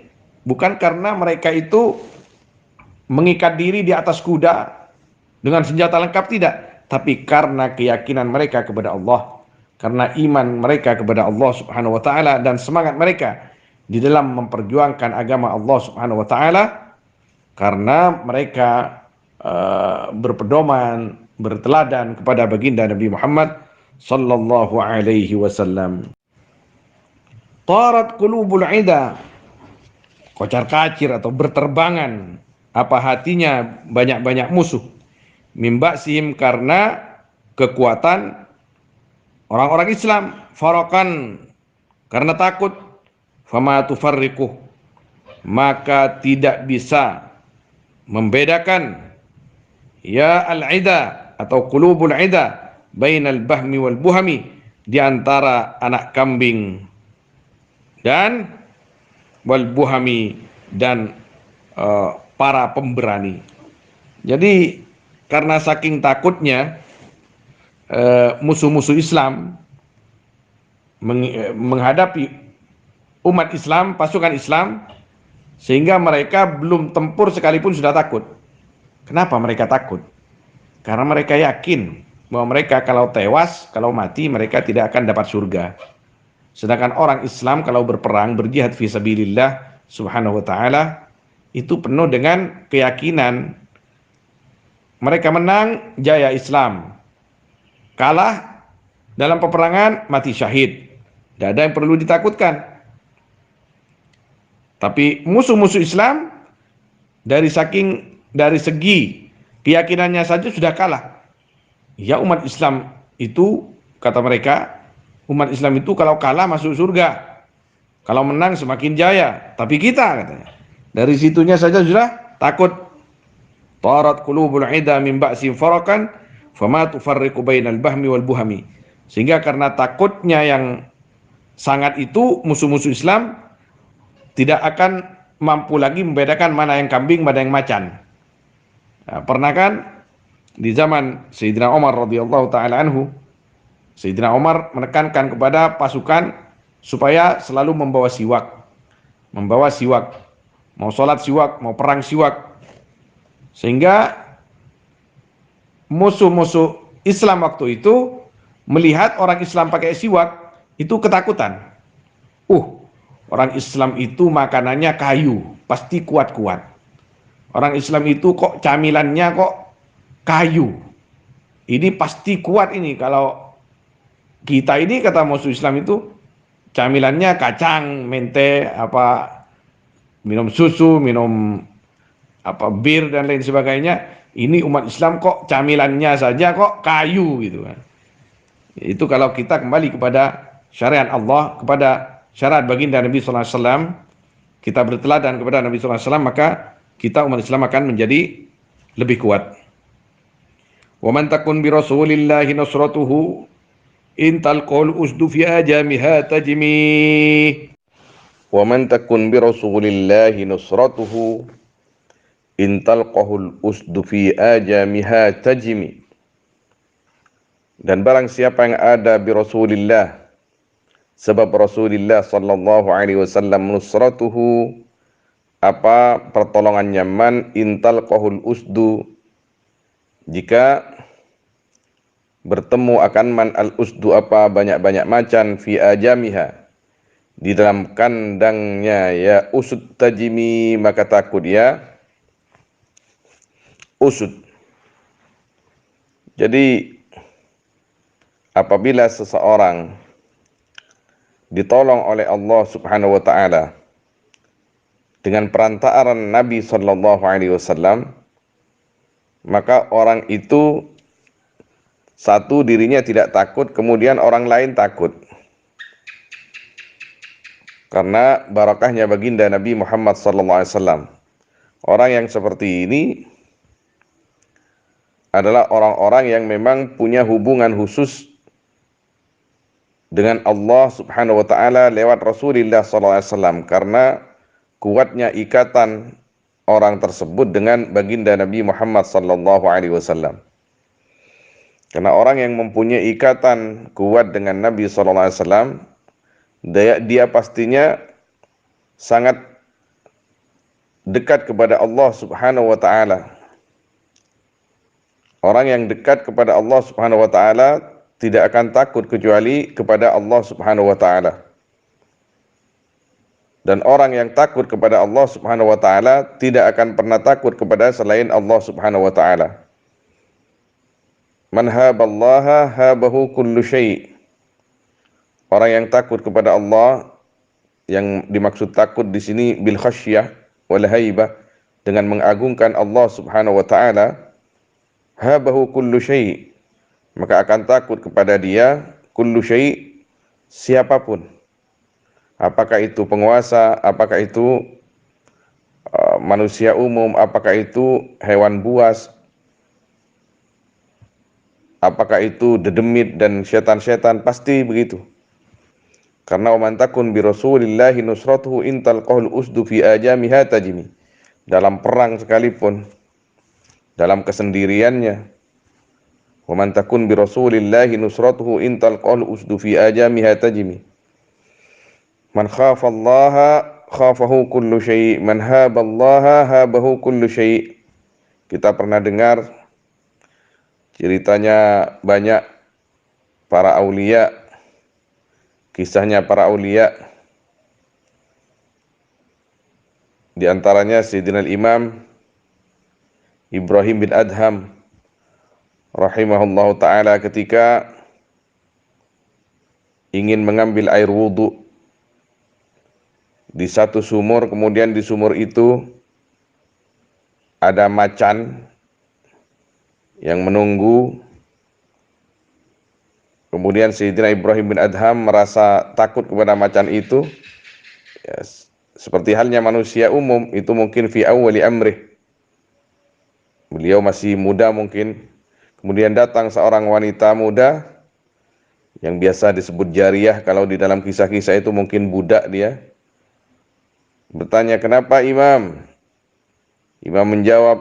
bukan karena mereka itu mengikat diri di atas kuda dengan senjata lengkap, tidak, tapi karena keyakinan mereka kepada Allah, karena iman mereka kepada Allah Subhanahu wa taala dan semangat mereka di dalam memperjuangkan agama Allah Subhanahu wa taala, karena mereka berpedoman, berteladan kepada baginda Nabi Muhammad sallallahu alaihi wasallam. Tarat qulubul ida, kocar-kacir atau berterbangan apa hatinya banyak-banyak musuh, mimbasim, karena kekuatan orang-orang Islam, farokan, karena takut, fama tufarriquh, maka tidak bisa membedakan, ya al-ida atau qulubul ida, bainal bahmi wal buhami, di antara anak kambing dan wal buhami, dan para pemberani. Jadi karena saking takutnya musuh-musuh Islam menghadapi umat Islam, pasukan Islam, sehingga mereka belum tempur sekalipun sudah takut. Kenapa mereka takut? Karena mereka yakin bahwa mereka kalau tewas, kalau mati, mereka tidak akan dapat surga. Sedangkan orang Islam kalau berperang, berjihad fi sabilillah subhanahu wa ta'ala, itu penuh dengan keyakinan mereka menang, jaya Islam. Kalah dalam peperangan, mati syahid. Tidak ada yang perlu ditakutkan. Tapi musuh-musuh Islam dari segi keyakinannya saja sudah kalah. Ya, umat Islam itu, kata mereka, umat Islam itu kalau kalah masuk surga, kalau menang semakin jaya. Tapi kita, katanya, dari situnya saja sudah takut. Tarat qulubul ida min ba'si farakan fama tufarriqu bainal bahmi wal buhami. Sehingga karena takutnya yang sangat itu, musuh-musuh Islam tidak akan mampu lagi membedakan mana yang kambing, mana yang macan. Nah, pernah kan di zaman Sayyidina Umar radhiyallahu taala anhu, Sayyidina Umar menekankan kepada pasukan supaya selalu membawa siwak. Mau sholat siwak, mau perang siwak. Sehingga musuh-musuh Islam waktu itu melihat orang Islam pakai siwak, itu ketakutan. Orang Islam itu makanannya kayu, pasti kuat-kuat. Orang Islam itu kok camilannya kok kayu. Ini pasti kuat ini. Kalau kita ini, kata musuh Islam itu, camilannya kacang, mente, minum susu, minum bir dan lain sebagainya. Ini umat Islam kok camilannya saja kok kayu gitu kan. Itu kalau kita kembali kepada syariat Allah, kepada syariat baginda Nabi sallallahu alaihi wasallam, kita berteladan kepada Nabi sallallahu alaihi wasallam, maka kita umat Islam akan menjadi lebih kuat. Wa man takun bi rasulillahi nasratuhu in talqul usdu fi ajamiha tajmi. Wa man takun bi rasulillahi nasratuhu in talqahul usdu fi ajamiha tajmi. Dan barang siapa yang ada bi Rasulillah, sebab Rasulullah sallallahu alaihi wasallam, nusratuhu, pertolongannya, man intal qahul usdu, jika bertemu akan man al usdu, banyak-banyak macan, fi ajamiha, di dalam kandangnya, ya usud tajimi, maka takut ya usud. Jadi apabila seseorang ditolong oleh Allah Subhanahu wa taala dengan perantaraan Nabi sallallahu alaihi wasallam, maka orang itu satu, dirinya tidak takut, kemudian orang lain takut. Karena barakahnya baginda Nabi Muhammad sallallahu alaihi wasallam. Orang yang seperti ini adalah orang-orang yang memang punya hubungan khusus dengan Allah Subhanahu wa taala lewat Rasulullah sallallahu alaihi wasallam, karena kuatnya ikatan orang tersebut dengan baginda Nabi Muhammad sallallahu alaihi wasallam. Karena orang yang mempunyai ikatan kuat dengan Nabi sallallahu alaihi wasallam, dia pastinya sangat dekat kepada Allah Subhanahu wa taala. Orang yang dekat kepada Allah Subhanahu wa taala tidak akan takut kecuali kepada Allah Subhanahu wa taala. Dan orang yang takut kepada Allah Subhanahu wa taala tidak akan pernah takut kepada selain Allah Subhanahu wa taala. Man haballaha habahu kullu syai'. Orang yang takut kepada Allah, yang dimaksud takut di sini bil khasyah wal haibah, dengan mengagungkan Allah Subhanahu wa taala, habahu kullu syai', maka akan takut kepada dia kullu syai', siapapun. Apakah itu penguasa, apakah itu manusia umum, apakah itu hewan buas, apakah itu dedemit dan setan-setan, pasti begitu. Karena man takun bi Rasulillahi nusratuhu intal qaul usdu fi ajamiha tajimi. Dalam perang sekalipun, dalam kesendiriannya, wa man takun bi Rasulillahi nusratuhu intal qaul usdu fi ajamiha tajimi. Man khafallaha khafahu kullu syai', man haballaha habahu kullu syai'. Kita pernah dengar ceritanya banyak para aulia, kisahnya para aulia. Di antaranya Sayyidina Imam Ibrahim bin Adham rahimahullahu ta'ala ketika ingin mengambil air wudhu di satu sumur, kemudian di sumur itu ada macan yang menunggu. Kemudian Sayyidina Ibrahim bin Adham merasa takut kepada macan itu. Ya, seperti halnya manusia umum, itu mungkin fi awwali amrih. Beliau masih muda mungkin. Kemudian datang seorang wanita muda yang biasa disebut jariyah, kalau di dalam kisah-kisah itu mungkin budak dia. Bertanya, "Kenapa Imam?" Imam menjawab,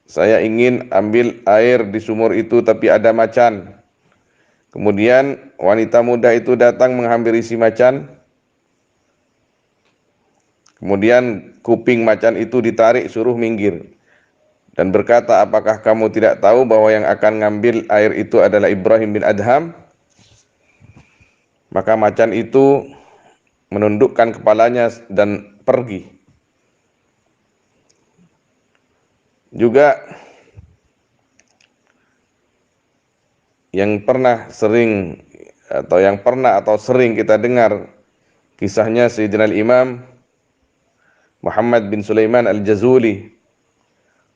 "Saya ingin ambil air di sumur itu tapi ada macan." Kemudian wanita muda itu datang menghampiri si macan. Kemudian kuping macan itu ditarik, suruh minggir. Dan berkata, "Apakah kamu tidak tahu bahwa yang akan ngambil air itu adalah Ibrahim bin Adham?" Maka macan itu menundukkan kepalanya dan pergi. Juga yang pernah sering kita dengar kisahnya Sayyidina Imam Muhammad bin Sulaiman al-Jazuli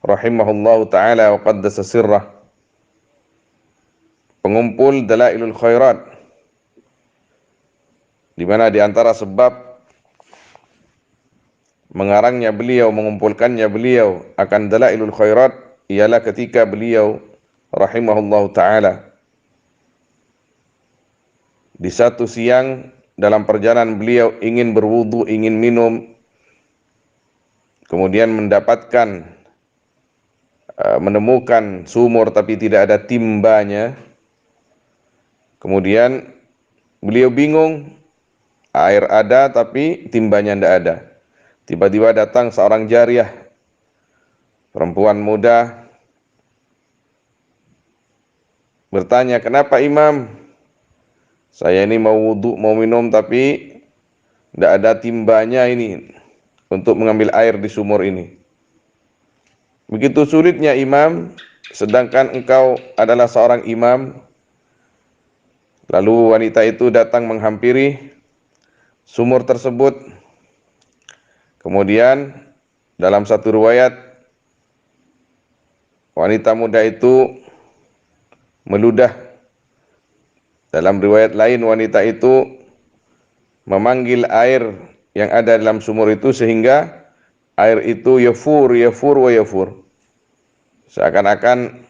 rahimahullahu ta'ala wa qaddasa sirrah, pengumpul Dalailul Khairat, di mana di antara sebab mengarangnya beliau, mengumpulkannya beliau akan Dalailul Khairat ialah ketika beliau rahimahullahu ta'ala di satu siang dalam perjalanan beliau ingin berwudu, ingin minum, kemudian menemukan sumur tapi tidak ada timbanya. Kemudian beliau bingung, air ada tapi timbanya tidak ada. Tiba-tiba datang seorang jariyah, perempuan muda, bertanya, "Kenapa Imam? Saya ini mau wudu, mau minum tapi tidak ada timbanya ini untuk mengambil air di sumur ini." "Begitu sulitnya Imam, sedangkan engkau adalah seorang imam." Lalu wanita itu datang menghampiri sumur tersebut. Kemudian dalam satu riwayat, wanita muda itu meludah. Dalam riwayat lain, wanita itu memanggil air yang ada dalam sumur itu sehingga air itu yafur wa yafur. Seakan-akan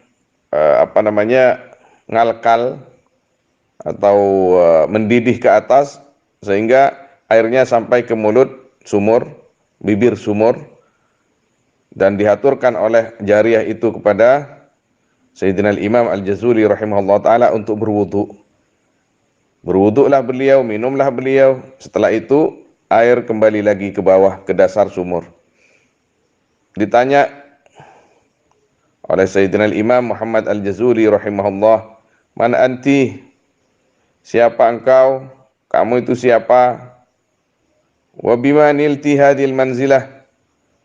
ngalkal atau mendidih ke atas sehingga airnya sampai ke mulut sumur, bibir sumur, dan diaturkan oleh jariyah itu kepada Sayyidina Imam Al-Jazuli rahimahullah ta'ala untuk berwudu. Berwudulah beliau, minumlah beliau. Setelah itu air kembali lagi ke bawah, ke dasar sumur. Ditanya oleh Sayyidina Imam Muhammad Al-Jazuli rahimahullah, "Man anti?" Siapa engkau? Kamu itu siapa? Wa bima nilti hadhil manzilah?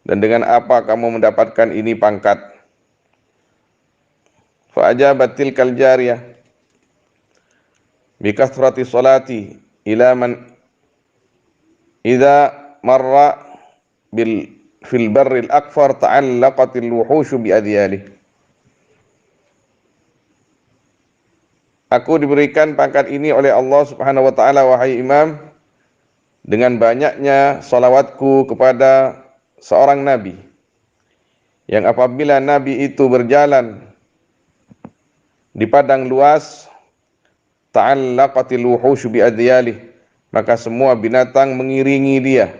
Dan dengan apa kamu mendapatkan ini pangkat? Fa ajabat tilkal jariyah bi kathrati salati ila man idza marra fil barril akfar ta'allaqatil wuhushu bi adyalih. Aku diberikan pangkat ini oleh Allah Subhanahu wa taala, wahai imam, dengan banyaknya salawatku kepada seorang nabi yang apabila nabi itu berjalan di padang luas, ta'allaqatil wuhushu bi adyalih, maka semua binatang mengiringi dia,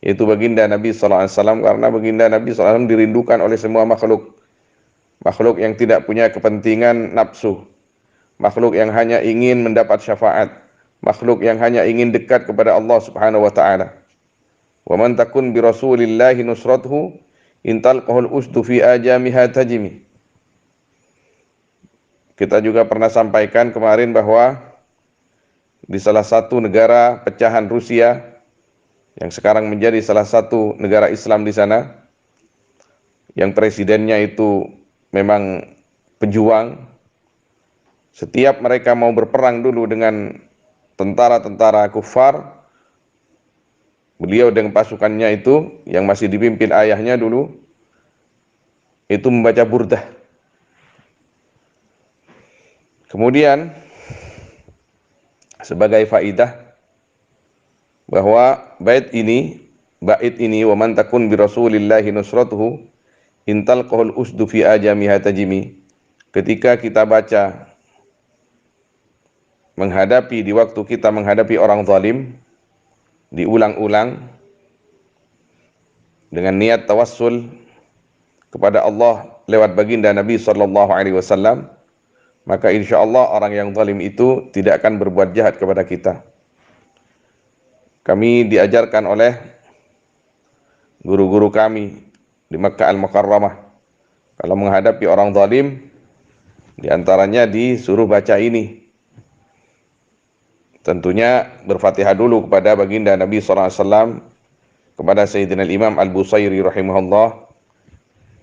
yaitu baginda Nabi sallallahu alaihi wasallam, karena baginda Nabi sallallahu alaihi wasallam dirindukan oleh semua makhluk. Makhluk yang tidak punya kepentingan nafsu, makhluk yang hanya ingin mendapat syafaat, makhluk yang hanya ingin dekat kepada Allah Subhanahu wa taala. Wa man takun bi rasulillahi nusratuhu intal qahul usdu fi ajamiha tajimi. Kita juga pernah sampaikan kemarin bahwa di salah satu negara pecahan Rusia yang sekarang menjadi salah satu negara Islam di sana, yang presidennya itu memang pejuang. Setiap mereka mau berperang dulu dengan tentara-tentara kufar, beliau dengan pasukannya itu yang masih dipimpin ayahnya dulu itu membaca burdah. Kemudian sebagai faidah bahwa bait ini wa man takun bi rasulillahi nusratuhu intal qahul usdu fi ajamiha tajimi, ketika kita baca di waktu kita menghadapi orang zalim, diulang-ulang dengan niat tawassul kepada Allah lewat baginda Nabi sallallahu alaihi wasallam, maka insyaallah orang yang zalim itu tidak akan berbuat jahat kepada kita. Kami diajarkan oleh guru-guru kami di Makkah Al-Mukarramah, kalau menghadapi orang zalim, diantaranya disuruh baca ini. Tentunya berfatihah dulu kepada baginda Nabi SAW, kepada Sayyidina Imam Al-Busairi rahimahullah,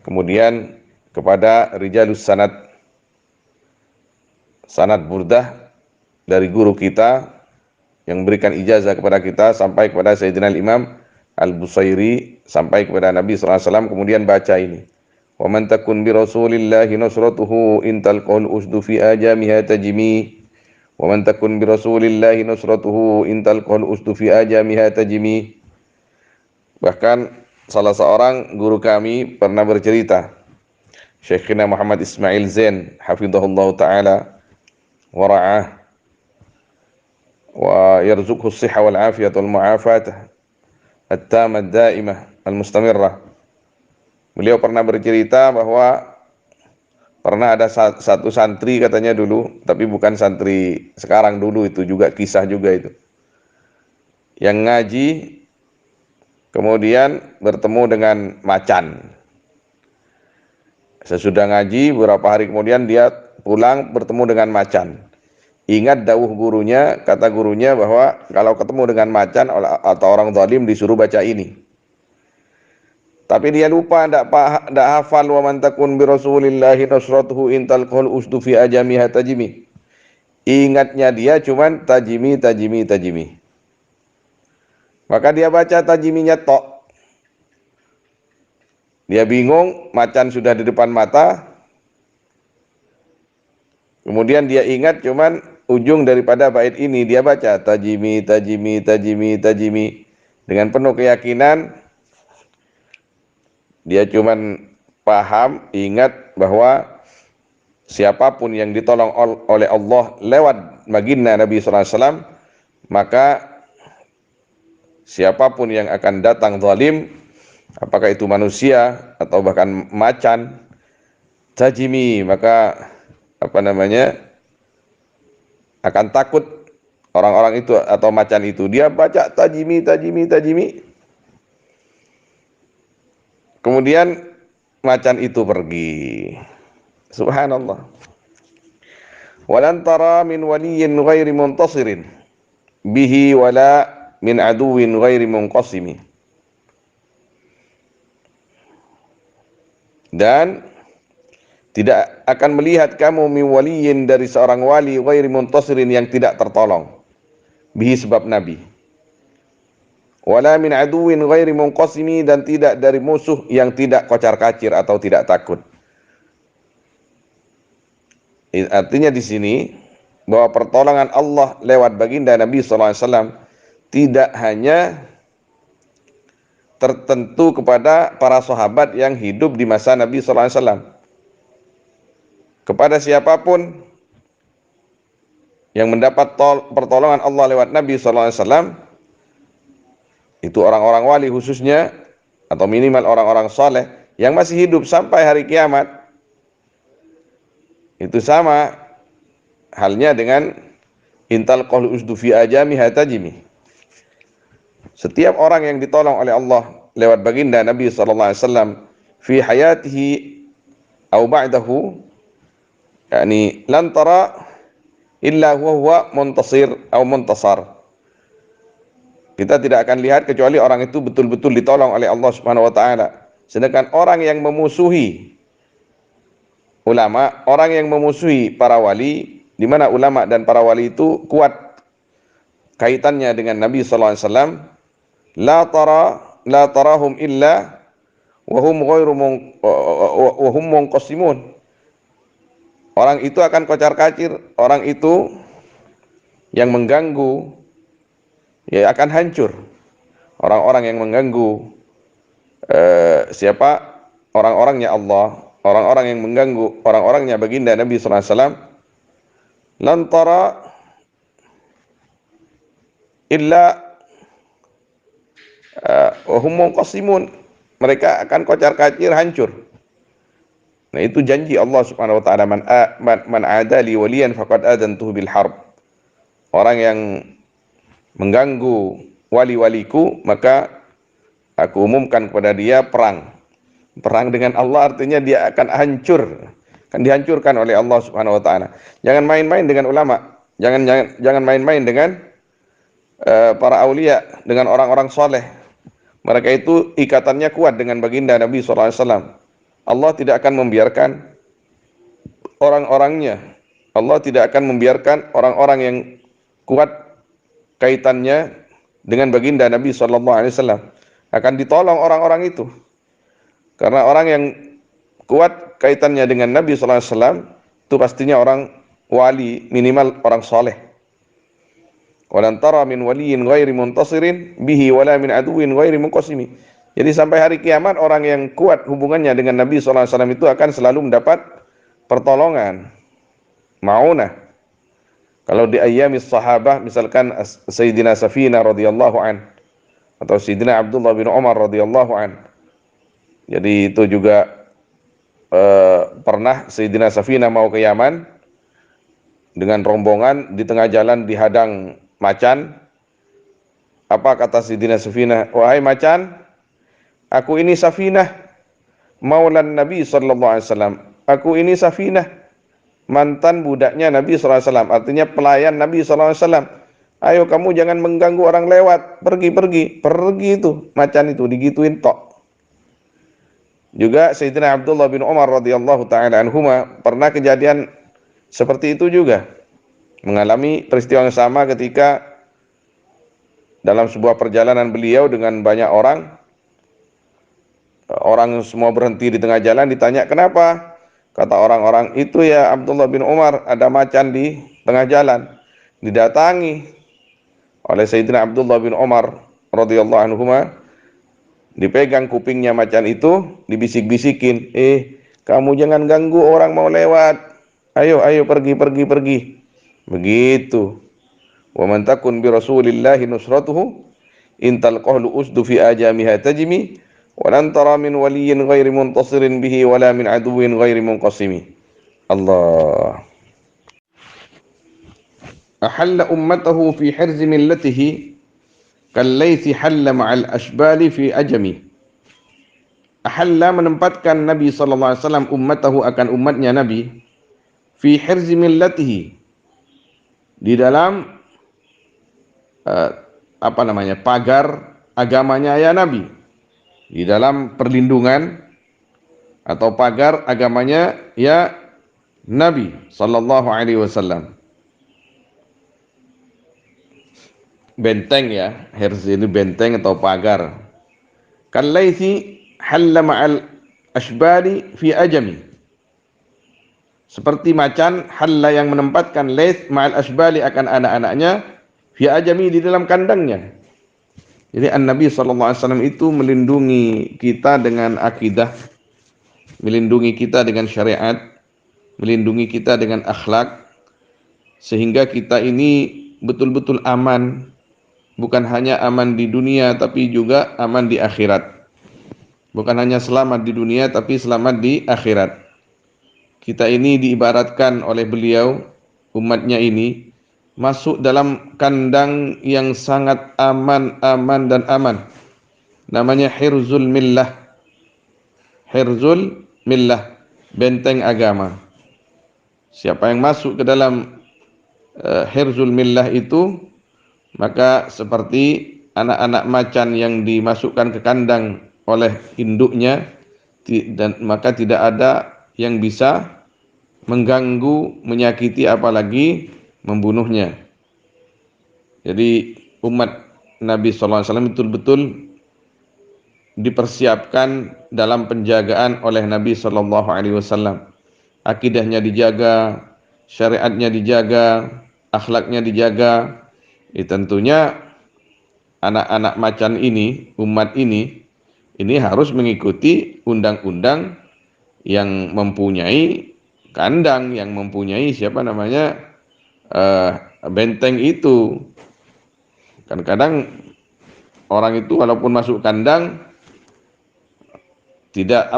kemudian kepada Rijalus sanad burdah dari guru kita yang memberikan ijazah kepada kita sampai kepada Sayyidina Imam Al-Busairi, sampai kepada Nabi SAW, kemudian baca ini. Wa man takun bi rasulillahi nusratuhu intal qaul usdu fi ajamiha tajimi. Wa man takun bi rasulillahi nusratuhu intal qaul usdu fi ajamiha tajimi. Bahkan salah seorang guru kami pernah bercerita, Syekhina Muhammad Ismail Zain hafizahullah ta'ala wa ra'ah wa yarzuqhu as-sihha wal afiyah wal mu'afatah at-tamah ad-daimah al-mustamirrah. Beliau pernah bercerita bahwa pernah ada satu santri katanya dulu, tapi bukan santri sekarang, dulu itu juga kisah juga itu, yang ngaji kemudian bertemu dengan macan. Sesudah ngaji beberapa hari kemudian dia pulang bertemu dengan macan. Ingat dawuh gurunya, kata gurunya bahwa kalau ketemu dengan macan atau orang zalim disuruh baca ini. Tapi dia lupa, tidak hafal, wa man takun bi rasulillahi nusratuhu intal qul usdu fi ajamiha tajimi. ingatnya dia cuman tajimi, tajimi, tajimi. Maka dia baca tajiminya tok. Dia bingung, macan sudah di depan mata. Kemudian dia ingat cuman ujung daripada bait ini, dia baca tajimi, tajimi, tajimi, tajimi. Dengan penuh keyakinan, dia cuman paham, ingat bahwa siapapun yang ditolong oleh Allah lewat baginda Nabi SAW, maka siapapun yang akan datang zalim, apakah itu manusia atau bahkan macan, tajimi, maka akan takut orang-orang itu atau macan itu. Dia baca tajimi, tajimi, tajimi. Kemudian macan itu pergi. Subhanallah. Walan tara min waliyyin ghairi muntasirin bihi wala min aduwin ghairi munqasimi. Dan tidak akan melihat kamu min waliyin dari seorang wali ghairi muntasirin yang tidak tertolong bihi sebab Nabi, wala min aduwin ghairi munqasimi, dan tidak dari musuh yang tidak kocar-kacir atau tidak takut. Artinya di sini bahwa pertolongan Allah lewat baginda Nabi SAW tidak hanya tertentu kepada para sahabat yang hidup di masa Nabi SAW. Kepada siapapun yang mendapat pertolongan Allah lewat Nabi SAW, itu orang-orang wali khususnya, atau minimal orang-orang soleh yang masih hidup sampai hari kiamat, itu sama halnya dengan intal qul usdu fi ajami hatajimi. Setiap orang yang ditolong oleh Allah lewat baginda Nabi SAW fi hayatihi au ba'dahu, yakni lan tara illa huwa muntasir atau muntasar. Kita tidak akan lihat kecuali orang itu betul-betul ditolong oleh Allah Subhanahu wa taala. Sedangkan orang yang memusuhi ulama, orang yang memusuhi para wali, di mana ulama dan para wali itu kuat kaitannya dengan Nabi sallallahu alaihi wasallam, la tarahum illa wa hum munqasimun. Orang itu akan kocar-kacir, orang itu yang mengganggu ya akan hancur. Orang-orang yang mengganggu siapa? Orang-orangnya Allah, orang-orang yang mengganggu orang-orangnya baginda Nabi sallallahu alaihi wasallam, lan tara illa wa hum munqasimun. Mereka akan kocar-kacir, hancur. Nah, itu janji Allah Subhanahu wa taala, man adali waliyan faqad adantuhu bil harb. Orang yang mengganggu wali-waliku, maka aku umumkan kepada dia perang. Perang dengan Allah artinya dia akan hancur, akan dihancurkan oleh Allah Subhanahu wa taala. Jangan main-main dengan ulama, jangan main-main dengan para aulia, dengan orang-orang soleh. Mereka itu ikatannya kuat dengan baginda Nabi sallallahu alaihi wasallam. Allah tidak akan membiarkan orang-orangnya. Allah tidak akan membiarkan orang-orang yang kuat kaitannya dengan baginda Nabi SAW. Akan ditolong orang-orang itu. Karena orang yang kuat kaitannya dengan Nabi SAW, itu pastinya orang wali, minimal orang soleh. Walan tara min waliyin ghairi muntasirin bihi wala min aduwin ghairi munqasimi. Jadi sampai hari kiamat orang yang kuat hubungannya dengan Nabi SAW itu akan selalu mendapat pertolongan, ma'unah. Kalau di ayyamis sahabah, misalkan Sayyidina Safina radhiyallahu an, atau Sayyidina Abdullah bin Umar radhiyallahu an. Jadi itu juga pernah Sayyidina Safina mau ke Yaman dengan rombongan, di tengah jalan dihadang macan. Apa kata Sayyidina Safina? Wahai macan, aku ini Safinah, maulan Nabi sallallahu alaihi wasallam. Aku ini Safinah, mantan budaknya Nabi sallallahu alaihi wasallam, artinya pelayan Nabi sallallahu alaihi wasallam. Ayo kamu jangan mengganggu orang lewat, pergi itu, macan itu digituin tok. Juga Sayyidina Abdullah bin Umar radhiyallahu taala anhuma pernah kejadian seperti itu juga. mengalami peristiwa yang sama ketika dalam sebuah perjalanan beliau dengan banyak orang. Orang semua berhenti di tengah jalan, ditanya kenapa? Kata orang-orang itu, ya Abdullah bin Umar, ada macan di tengah jalan. Didatangi oleh Sayyidina Abdullah bin Umar radhiyallahu anhuma, dipegang kupingnya macan itu, dibisik-bisikin, kamu jangan ganggu orang mau lewat. Ayo, ayo pergi, pergi, pergi. Begitu. Wa man takun bi Rasulillahi nusratuhu in talqahu usdu fi ajamiha tajmi wa lan tara min waliyyin ghairi muntasirin bihi wala min aduwwin ghairi munqasimi. Allah. Ahalla ummatahu fi hirzi millatihi kallaythi halla ma'al ashbali fi ajami. Ahalla menempatkan Nabi sallallahu alaihi wasallam ummatahu akan umatnya Nabi fi hirzi millatihi, di dalam pagar agamanya ya Nabi, di dalam perlindungan atau pagar agamanya ya Nabi sallallahu alaihi wasallam. Benteng ya, hirz ini benteng atau pagar. Kallaythi halla ma'al ashbali fi ajami, seperti macan halla yang menempatkan laith ma'al ashbali akan anak-anaknya fi ajami di dalam kandangnya. Jadi Nabi SAW itu melindungi kita dengan akidah, melindungi kita dengan syariat, melindungi kita dengan akhlak, sehingga kita ini betul-betul aman, bukan hanya aman di dunia tapi juga aman di akhirat. Bukan hanya selamat di dunia tapi selamat di akhirat. Kita ini diibaratkan oleh beliau, umatnya ini masuk dalam kandang yang sangat aman, aman dan aman. Namanya hirzul millah. Hirzul millah, benteng agama. Siapa yang masuk ke dalam hirzul millah itu, maka seperti anak-anak macan yang dimasukkan ke kandang oleh induknya, dan maka tidak ada yang bisa mengganggu, menyakiti, apalagi membunuhnya. Jadi umat Nabi SAW betul-betul dipersiapkan dalam penjagaan oleh Nabi SAW. Akidahnya dijaga, syariatnya dijaga, akhlaknya dijaga. Tentunya anak-anak macan ini, umat ini harus mengikuti undang-undang yang mempunyai kandang, yang mempunyai benteng itu. Kadang-kadang orang itu walaupun masuk kandang tidak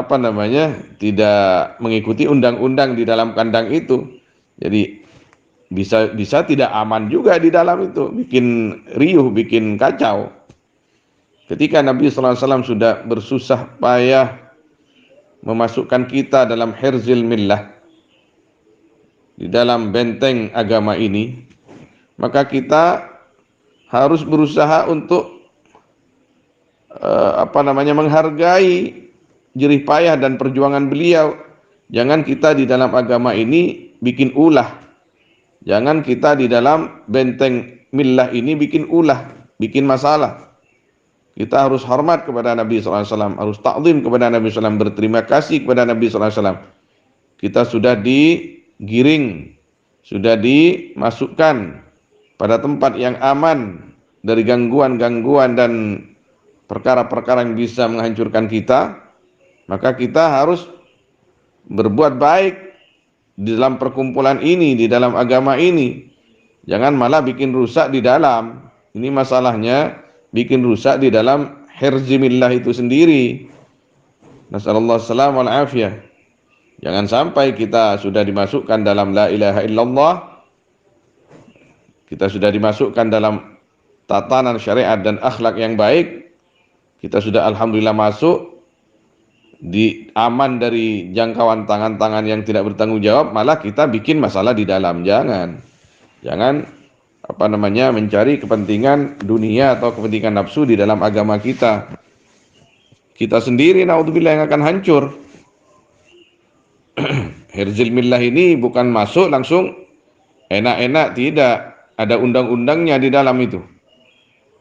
tidak mengikuti undang-undang di dalam kandang itu. Jadi bisa tidak aman juga di dalam itu, bikin riuh, bikin kacau. Ketika Nabi SAW sudah bersusah payah memasukkan kita dalam hirzil millah, di dalam benteng agama ini, maka kita harus berusaha untuk menghargai jerih payah dan perjuangan beliau. Jangan kita di dalam agama ini bikin ulah. Jangan kita di dalam benteng millah ini bikin ulah, bikin masalah. Kita harus hormat kepada Nabi SAW, harus ta'zim kepada Nabi SAW, berterima kasih kepada Nabi SAW. Kita sudah digiring, sudah dimasukkan pada tempat yang aman dari gangguan-gangguan dan perkara-perkara yang bisa menghancurkan kita. Maka kita harus berbuat baik di dalam perkumpulan ini, di dalam agama ini. Jangan malah bikin rusak di dalam. Ini masalahnya, bikin rusak di dalam hirzimillah itu sendiri. Nasallallahu salam wal afiyah. Jangan sampai kita sudah dimasukkan dalam la ilaha illallah, kita sudah dimasukkan dalam tatanan syariat dan akhlak yang baik, kita sudah alhamdulillah masuk aman dari jangkauan tangan-tangan yang tidak bertanggung jawab, malah kita bikin masalah di dalam. Jangan mencari kepentingan dunia atau kepentingan nafsu di dalam agama kita. Kita sendiri naudzubillah yang akan hancur. Hirzil millah ini bukan masuk langsung Enak-enak tidak, ada undang-undangnya di dalam itu.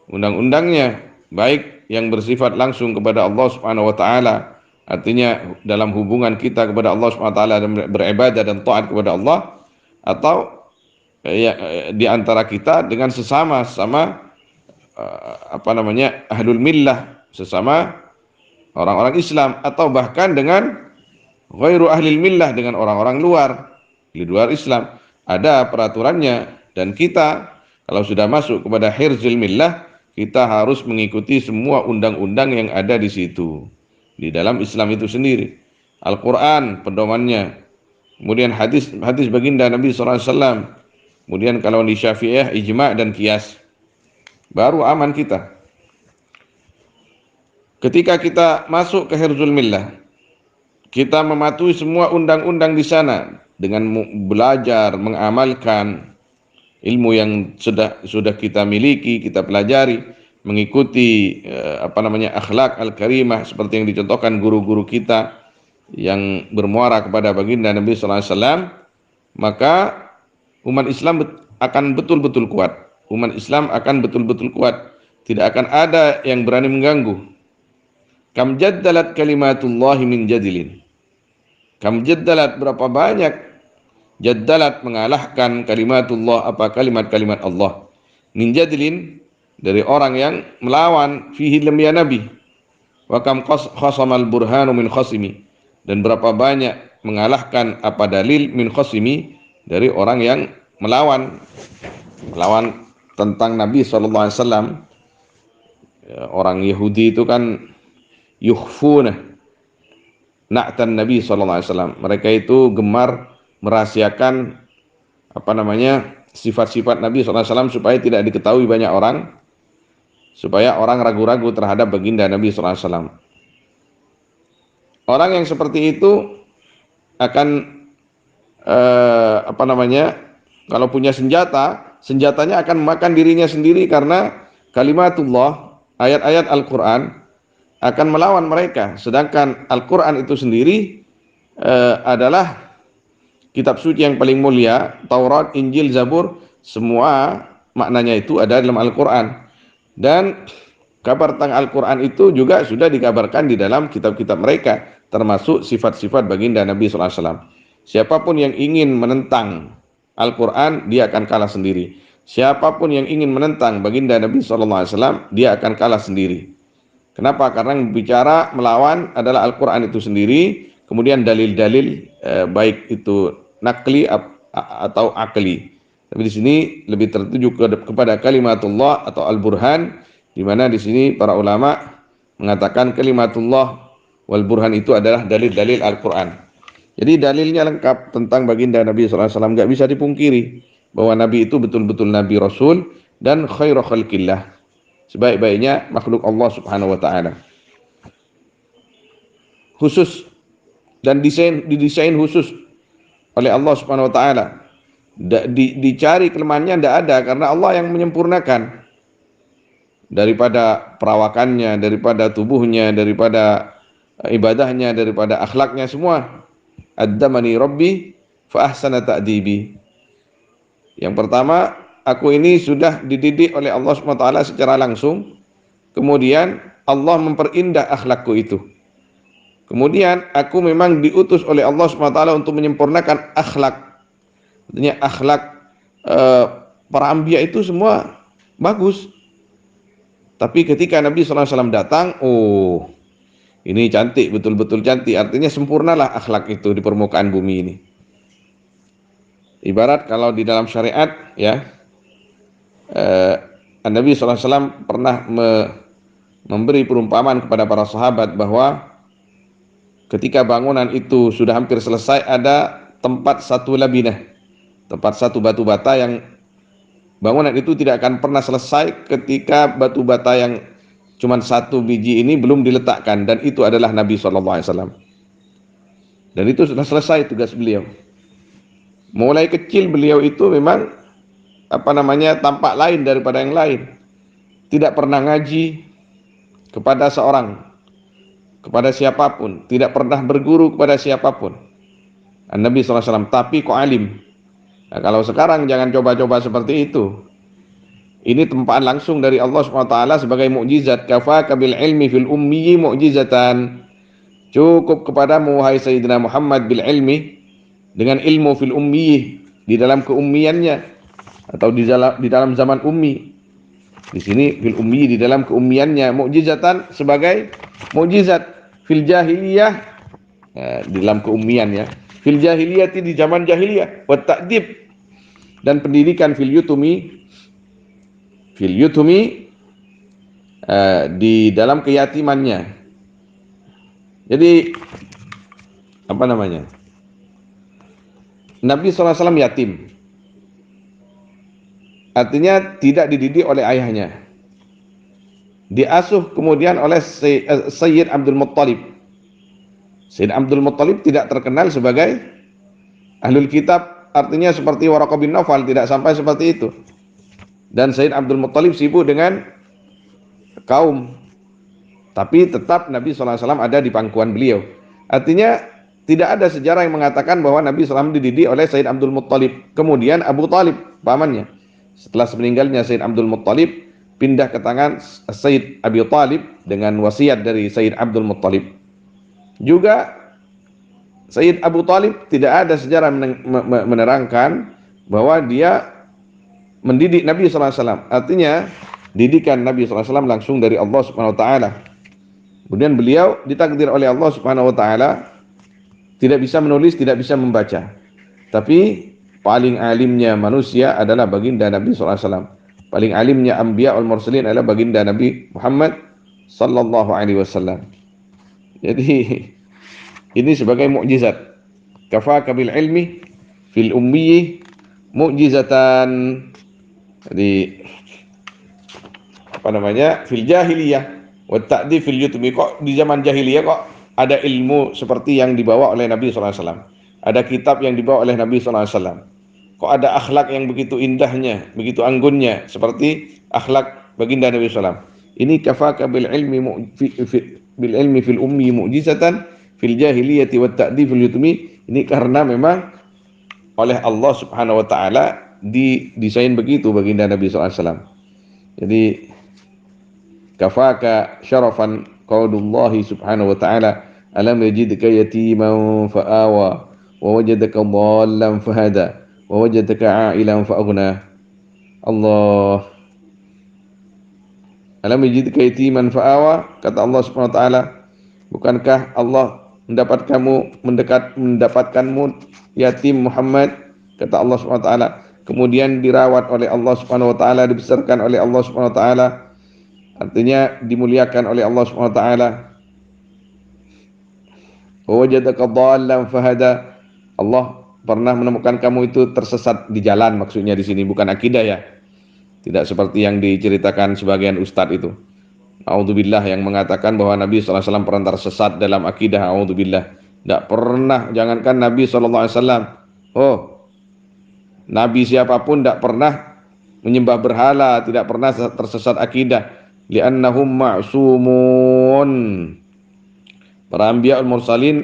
Undang-undangnya baik yang bersifat langsung kepada Allah Subhanahu wa taala, artinya dalam hubungan kita kepada Allah Subhanahu wa taala dan beribadah dan taat kepada Allah, atau di antara kita dengan sesama ahlul millah, sesama orang-orang Islam, atau bahkan dengan ghairu ahlil millah, dengan orang-orang luar, di luar Islam. Ada peraturannya, dan kita kalau sudah masuk kepada hirzul millah, kita harus mengikuti semua undang-undang yang ada di situ, di dalam Islam itu sendiri. Al-Quran pedomannya, kemudian hadis baginda Nabi SAW, kemudian kalau di Syafi'iyah ijma' dan qiyas, baru aman kita. Ketika kita masuk ke hirzul millah, kita mematuhi semua undang-undang di sana dengan belajar, mengamalkan ilmu yang sudah kita miliki, kita pelajari, mengikuti akhlak al-karimah seperti yang dicontohkan guru-guru kita yang bermuara kepada baginda Nabi sallallahu alaihi wasallam, maka umat Islam akan betul-betul kuat. Umat Islam akan betul-betul kuat. Tidak akan ada yang berani mengganggu. Kam jaddalat kalimatullahi min jadilin. Kam jaddalat, berapa banyak jaddalat, mengalahkan kalimatullah, apa kalimat-kalimat Allah, min jadilin, dari orang yang melawan, fihi lam ya nabi, wa kam khasamal burhanu min khasimi, dan berapa banyak mengalahkan apa dalil min khasimi, dari orang yang melawan tentang Nabi SAW. Orang Yahudi itu kan yukhfuna na'tan Nabi SAW, mereka itu gemar merahasiakan sifat-sifat Nabi SAW supaya tidak diketahui banyak orang, supaya orang ragu-ragu terhadap baginda Nabi SAW. Orang yang seperti itu akan kalau punya senjatanya akan memakan dirinya sendiri, karena kalimatullah, ayat-ayat Al-Quran akan melawan mereka. Sedangkan Al-Quran itu sendiri adalah kitab suci yang paling mulia. Taurat, Injil, Zabur, semua maknanya itu ada dalam Al-Quran. Dan kabar tentang Al-Quran itu juga sudah dikabarkan di dalam kitab-kitab mereka, termasuk sifat-sifat baginda Nabi SAW. Siapapun yang ingin menentang Al-Quran, dia akan kalah sendiri. Siapapun yang ingin menentang baginda Nabi SAW, dia akan kalah sendiri. Kenapa? Karena yang bicara melawan adalah Al-Quran itu sendiri, kemudian dalil-dalil baik itu nakli atau akli. Tapi di sini lebih tertuju kepada kalimatullah atau al-burhan, di mana di sini para ulama mengatakan kalimatullah wal burhan itu adalah dalil-dalil Al-Quran. Jadi dalilnya lengkap tentang baginda Nabi SAW, nggak bisa dipungkiri bahwa Nabi itu betul-betul Nabi Rasul dan khairu khalqillah, sebaik-baiknya makhluk Allah Subhanahu wa taala. Khusus dan didesain khusus oleh Allah Subhanahu wa taala. Dicari kelemahannya tidak ada, karena Allah yang menyempurnakan, daripada perawakannya, daripada tubuhnya, daripada ibadahnya, daripada akhlaknya, semua. Addamani Rabbi fa ahsana ta'dibi. Yang pertama, aku ini sudah dididik oleh Allah Subhanahu wa taala secara langsung. Kemudian Allah memperindah akhlakku itu. Kemudian aku memang diutus oleh Allah Subhanahu wa taala untuk menyempurnakan akhlak. Artinya akhlak para anbiya itu semua bagus. Tapi ketika Nabi SAW datang, ini cantik, betul-betul cantik. Artinya sempurnalah akhlak itu di permukaan bumi ini. Ibarat kalau di dalam syariat, ya, Nabi SAW pernah memberi perumpamaan kepada para sahabat bahwa ketika bangunan itu sudah hampir selesai, ada tempat satu labinah, tempat satu batu bata, yang bangunan itu tidak akan pernah selesai ketika batu bata yang cuma satu biji ini belum diletakkan, dan itu adalah Nabi SAW. Dan itu sudah selesai tugas beliau. Mulai kecil beliau itu memang tampak lain daripada yang lain. Tidak pernah ngaji kepada seorang, kepada siapapun, tidak pernah berguru kepada siapapun. Nabi SAW, tapi kok alim. Nah, kalau sekarang jangan coba-coba seperti itu. Ini tempaan langsung dari Allah SWT sebagai mukjizat. Kafaka bil ilmi fil ummi mu'jizatan. Cukup kepadamu wahai Sayyidina Muhammad bil ilmi, dengan ilmu fil ummi, di dalam keummiannya, atau di dalam zaman ummi. Di sini fil ummi, di dalam keummiannya, mukjizatan sebagai mukjizat fil jahiliyah, di dalam keummiannya, fil jahiliyah di zaman jahiliyah, wa ta'dib, dan pendidikan fil yutumi di dalam keyatimannya. Jadi apa namanya? Nabi SAW yatim. Artinya tidak dididik oleh ayahnya. Diasuh kemudian oleh Sayyid Abdul Muttalib. Sayyid Abdul Muttalib tidak terkenal sebagai ahlul kitab, artinya seperti Waraqah bin Nawfal, tidak sampai seperti itu. Dan Sayyid Abdul Muttalib sibuk dengan kaum, tapi tetap Nabi SAW ada di pangkuan beliau. Artinya tidak ada sejarah yang mengatakan bahwa Nabi SAW dididik oleh Sayyid Abdul Muttalib. Kemudian Abu Talib, pamannya, setelah meninggalnya Sayyid Abdul Muttalib, pindah ke tangan Sayyid Abi Talib dengan wasiat dari Sayyid Abdul Muttalib. Juga Sayyid Abu Talib tidak ada sejarah menerangkan bahwa dia mendidik Nabi SAW. Artinya didikan Nabi SAW langsung dari Allah Subhanahu Wa Taala. Kemudian beliau ditakdir oleh Allah Subhanahu Wa Taala tidak bisa menulis, tidak bisa membaca. Tapi paling alimnya manusia adalah baginda Nabi SAW. Paling alimnya anbiya wal mursalin adalah baginda Nabi Muhammad sallallahu alaihi wasallam. Jadi ini sebagai mukjizat. Kafaka bil ilmi fil ummi mukjizatan. Jadi apa namanya? Fil jahiliyah wa ta'dib fil yutmi. Kok di zaman jahiliyah kok ada ilmu seperti yang dibawa oleh Nabi SAW, ada kitab yang dibawa oleh Nabi SAW, kok ada akhlak yang begitu indahnya, begitu anggunnya seperti akhlak baginda Nabi SAW. Ini kafaka bil ilmi fil ummi mu'jizatan fil jahiliyati wa ta'dib fil yutmi. Ini karena memang oleh Allah Subhanahu Wa Taala didesain begitu baginda Nabi SAW. Jadi kafaka syarafan qaulullahi subhanahu wa ta'ala, alam yajidka yatiman fa'awa wa wajadaka dhallan fahada wa wajadaka 'ailan fa'aghna. Allah, alam yajidka yatiman fa'awa, kata Allah Subhanahu wa taala, bukankah Allah mendapatkanmu yatim Muhammad, kata Allah Subhanahu wa taala, kemudian dirawat oleh Allah Subhanahu wa taala, dibesarkan oleh Allah Subhanahu wa taala, artinya dimuliakan oleh Allah Subhanahu wa taala. Wa wajadaka dhallan fahada, Allah pernah menemukan kamu itu tersesat di jalan, maksudnya di sini bukan akidah ya. Tidak seperti yang diceritakan sebagian ustadz itu. A'udzubillah, yang mengatakan bahwa Nabi SAW pernah tersesat dalam akidah. A'udzubillah. Tidak pernah, jangankan Nabi SAW. Oh, Nabi siapapun tidak pernah menyembah berhala, tidak pernah tersesat akidah. Li'annahum ma'sumun. Para anbiya al-mursalin,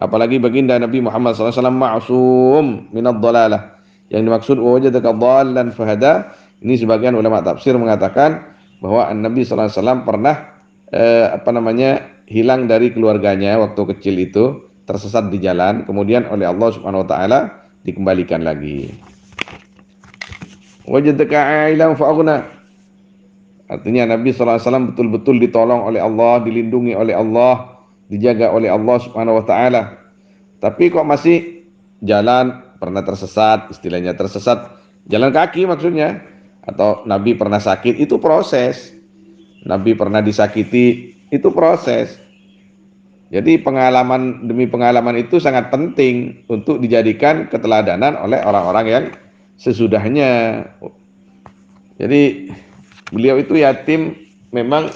apalagi baginda Nabi Muhammad SAW, ma'sum minad dhalalah. Yang dimaksud wajadaka dhallan fahada, ini sebagian ulama tafsir mengatakan bahwa Nabi SAW pernah hilang dari keluarganya waktu kecil itu, tersesat di jalan, kemudian oleh Allah Subhanahu wa taala dikembalikan lagi. Wajadaka 'ailan fa'aghna, artinya Nabi SAW betul-betul ditolong oleh Allah, dilindungi oleh Allah, dijaga oleh Allah Subhanahu wa taala. Tapi kok masih jalan, pernah tersesat, istilahnya tersesat jalan kaki maksudnya, atau Nabi pernah sakit, itu proses. Nabi pernah disakiti, itu proses. Jadi pengalaman demi pengalaman itu sangat penting untuk dijadikan keteladanan oleh orang-orang yang sesudahnya. Jadi beliau itu yatim memang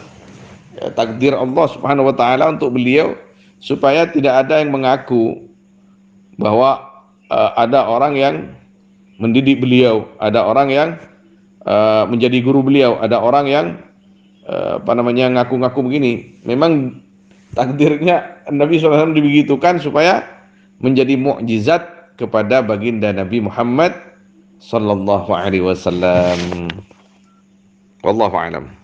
takdir Allah Subhanahu wa taala untuk beliau, supaya tidak ada yang mengaku bahwa ada orang yang mendidik beliau, ada orang yang menjadi guru beliau, ada orang yang ngaku-ngaku begini. Memang takdirnya Nabi SAW dibegitukan supaya menjadi mukjizat kepada baginda Nabi Muhammad sallallahu alaihi wasallam. Wallahu a'lam.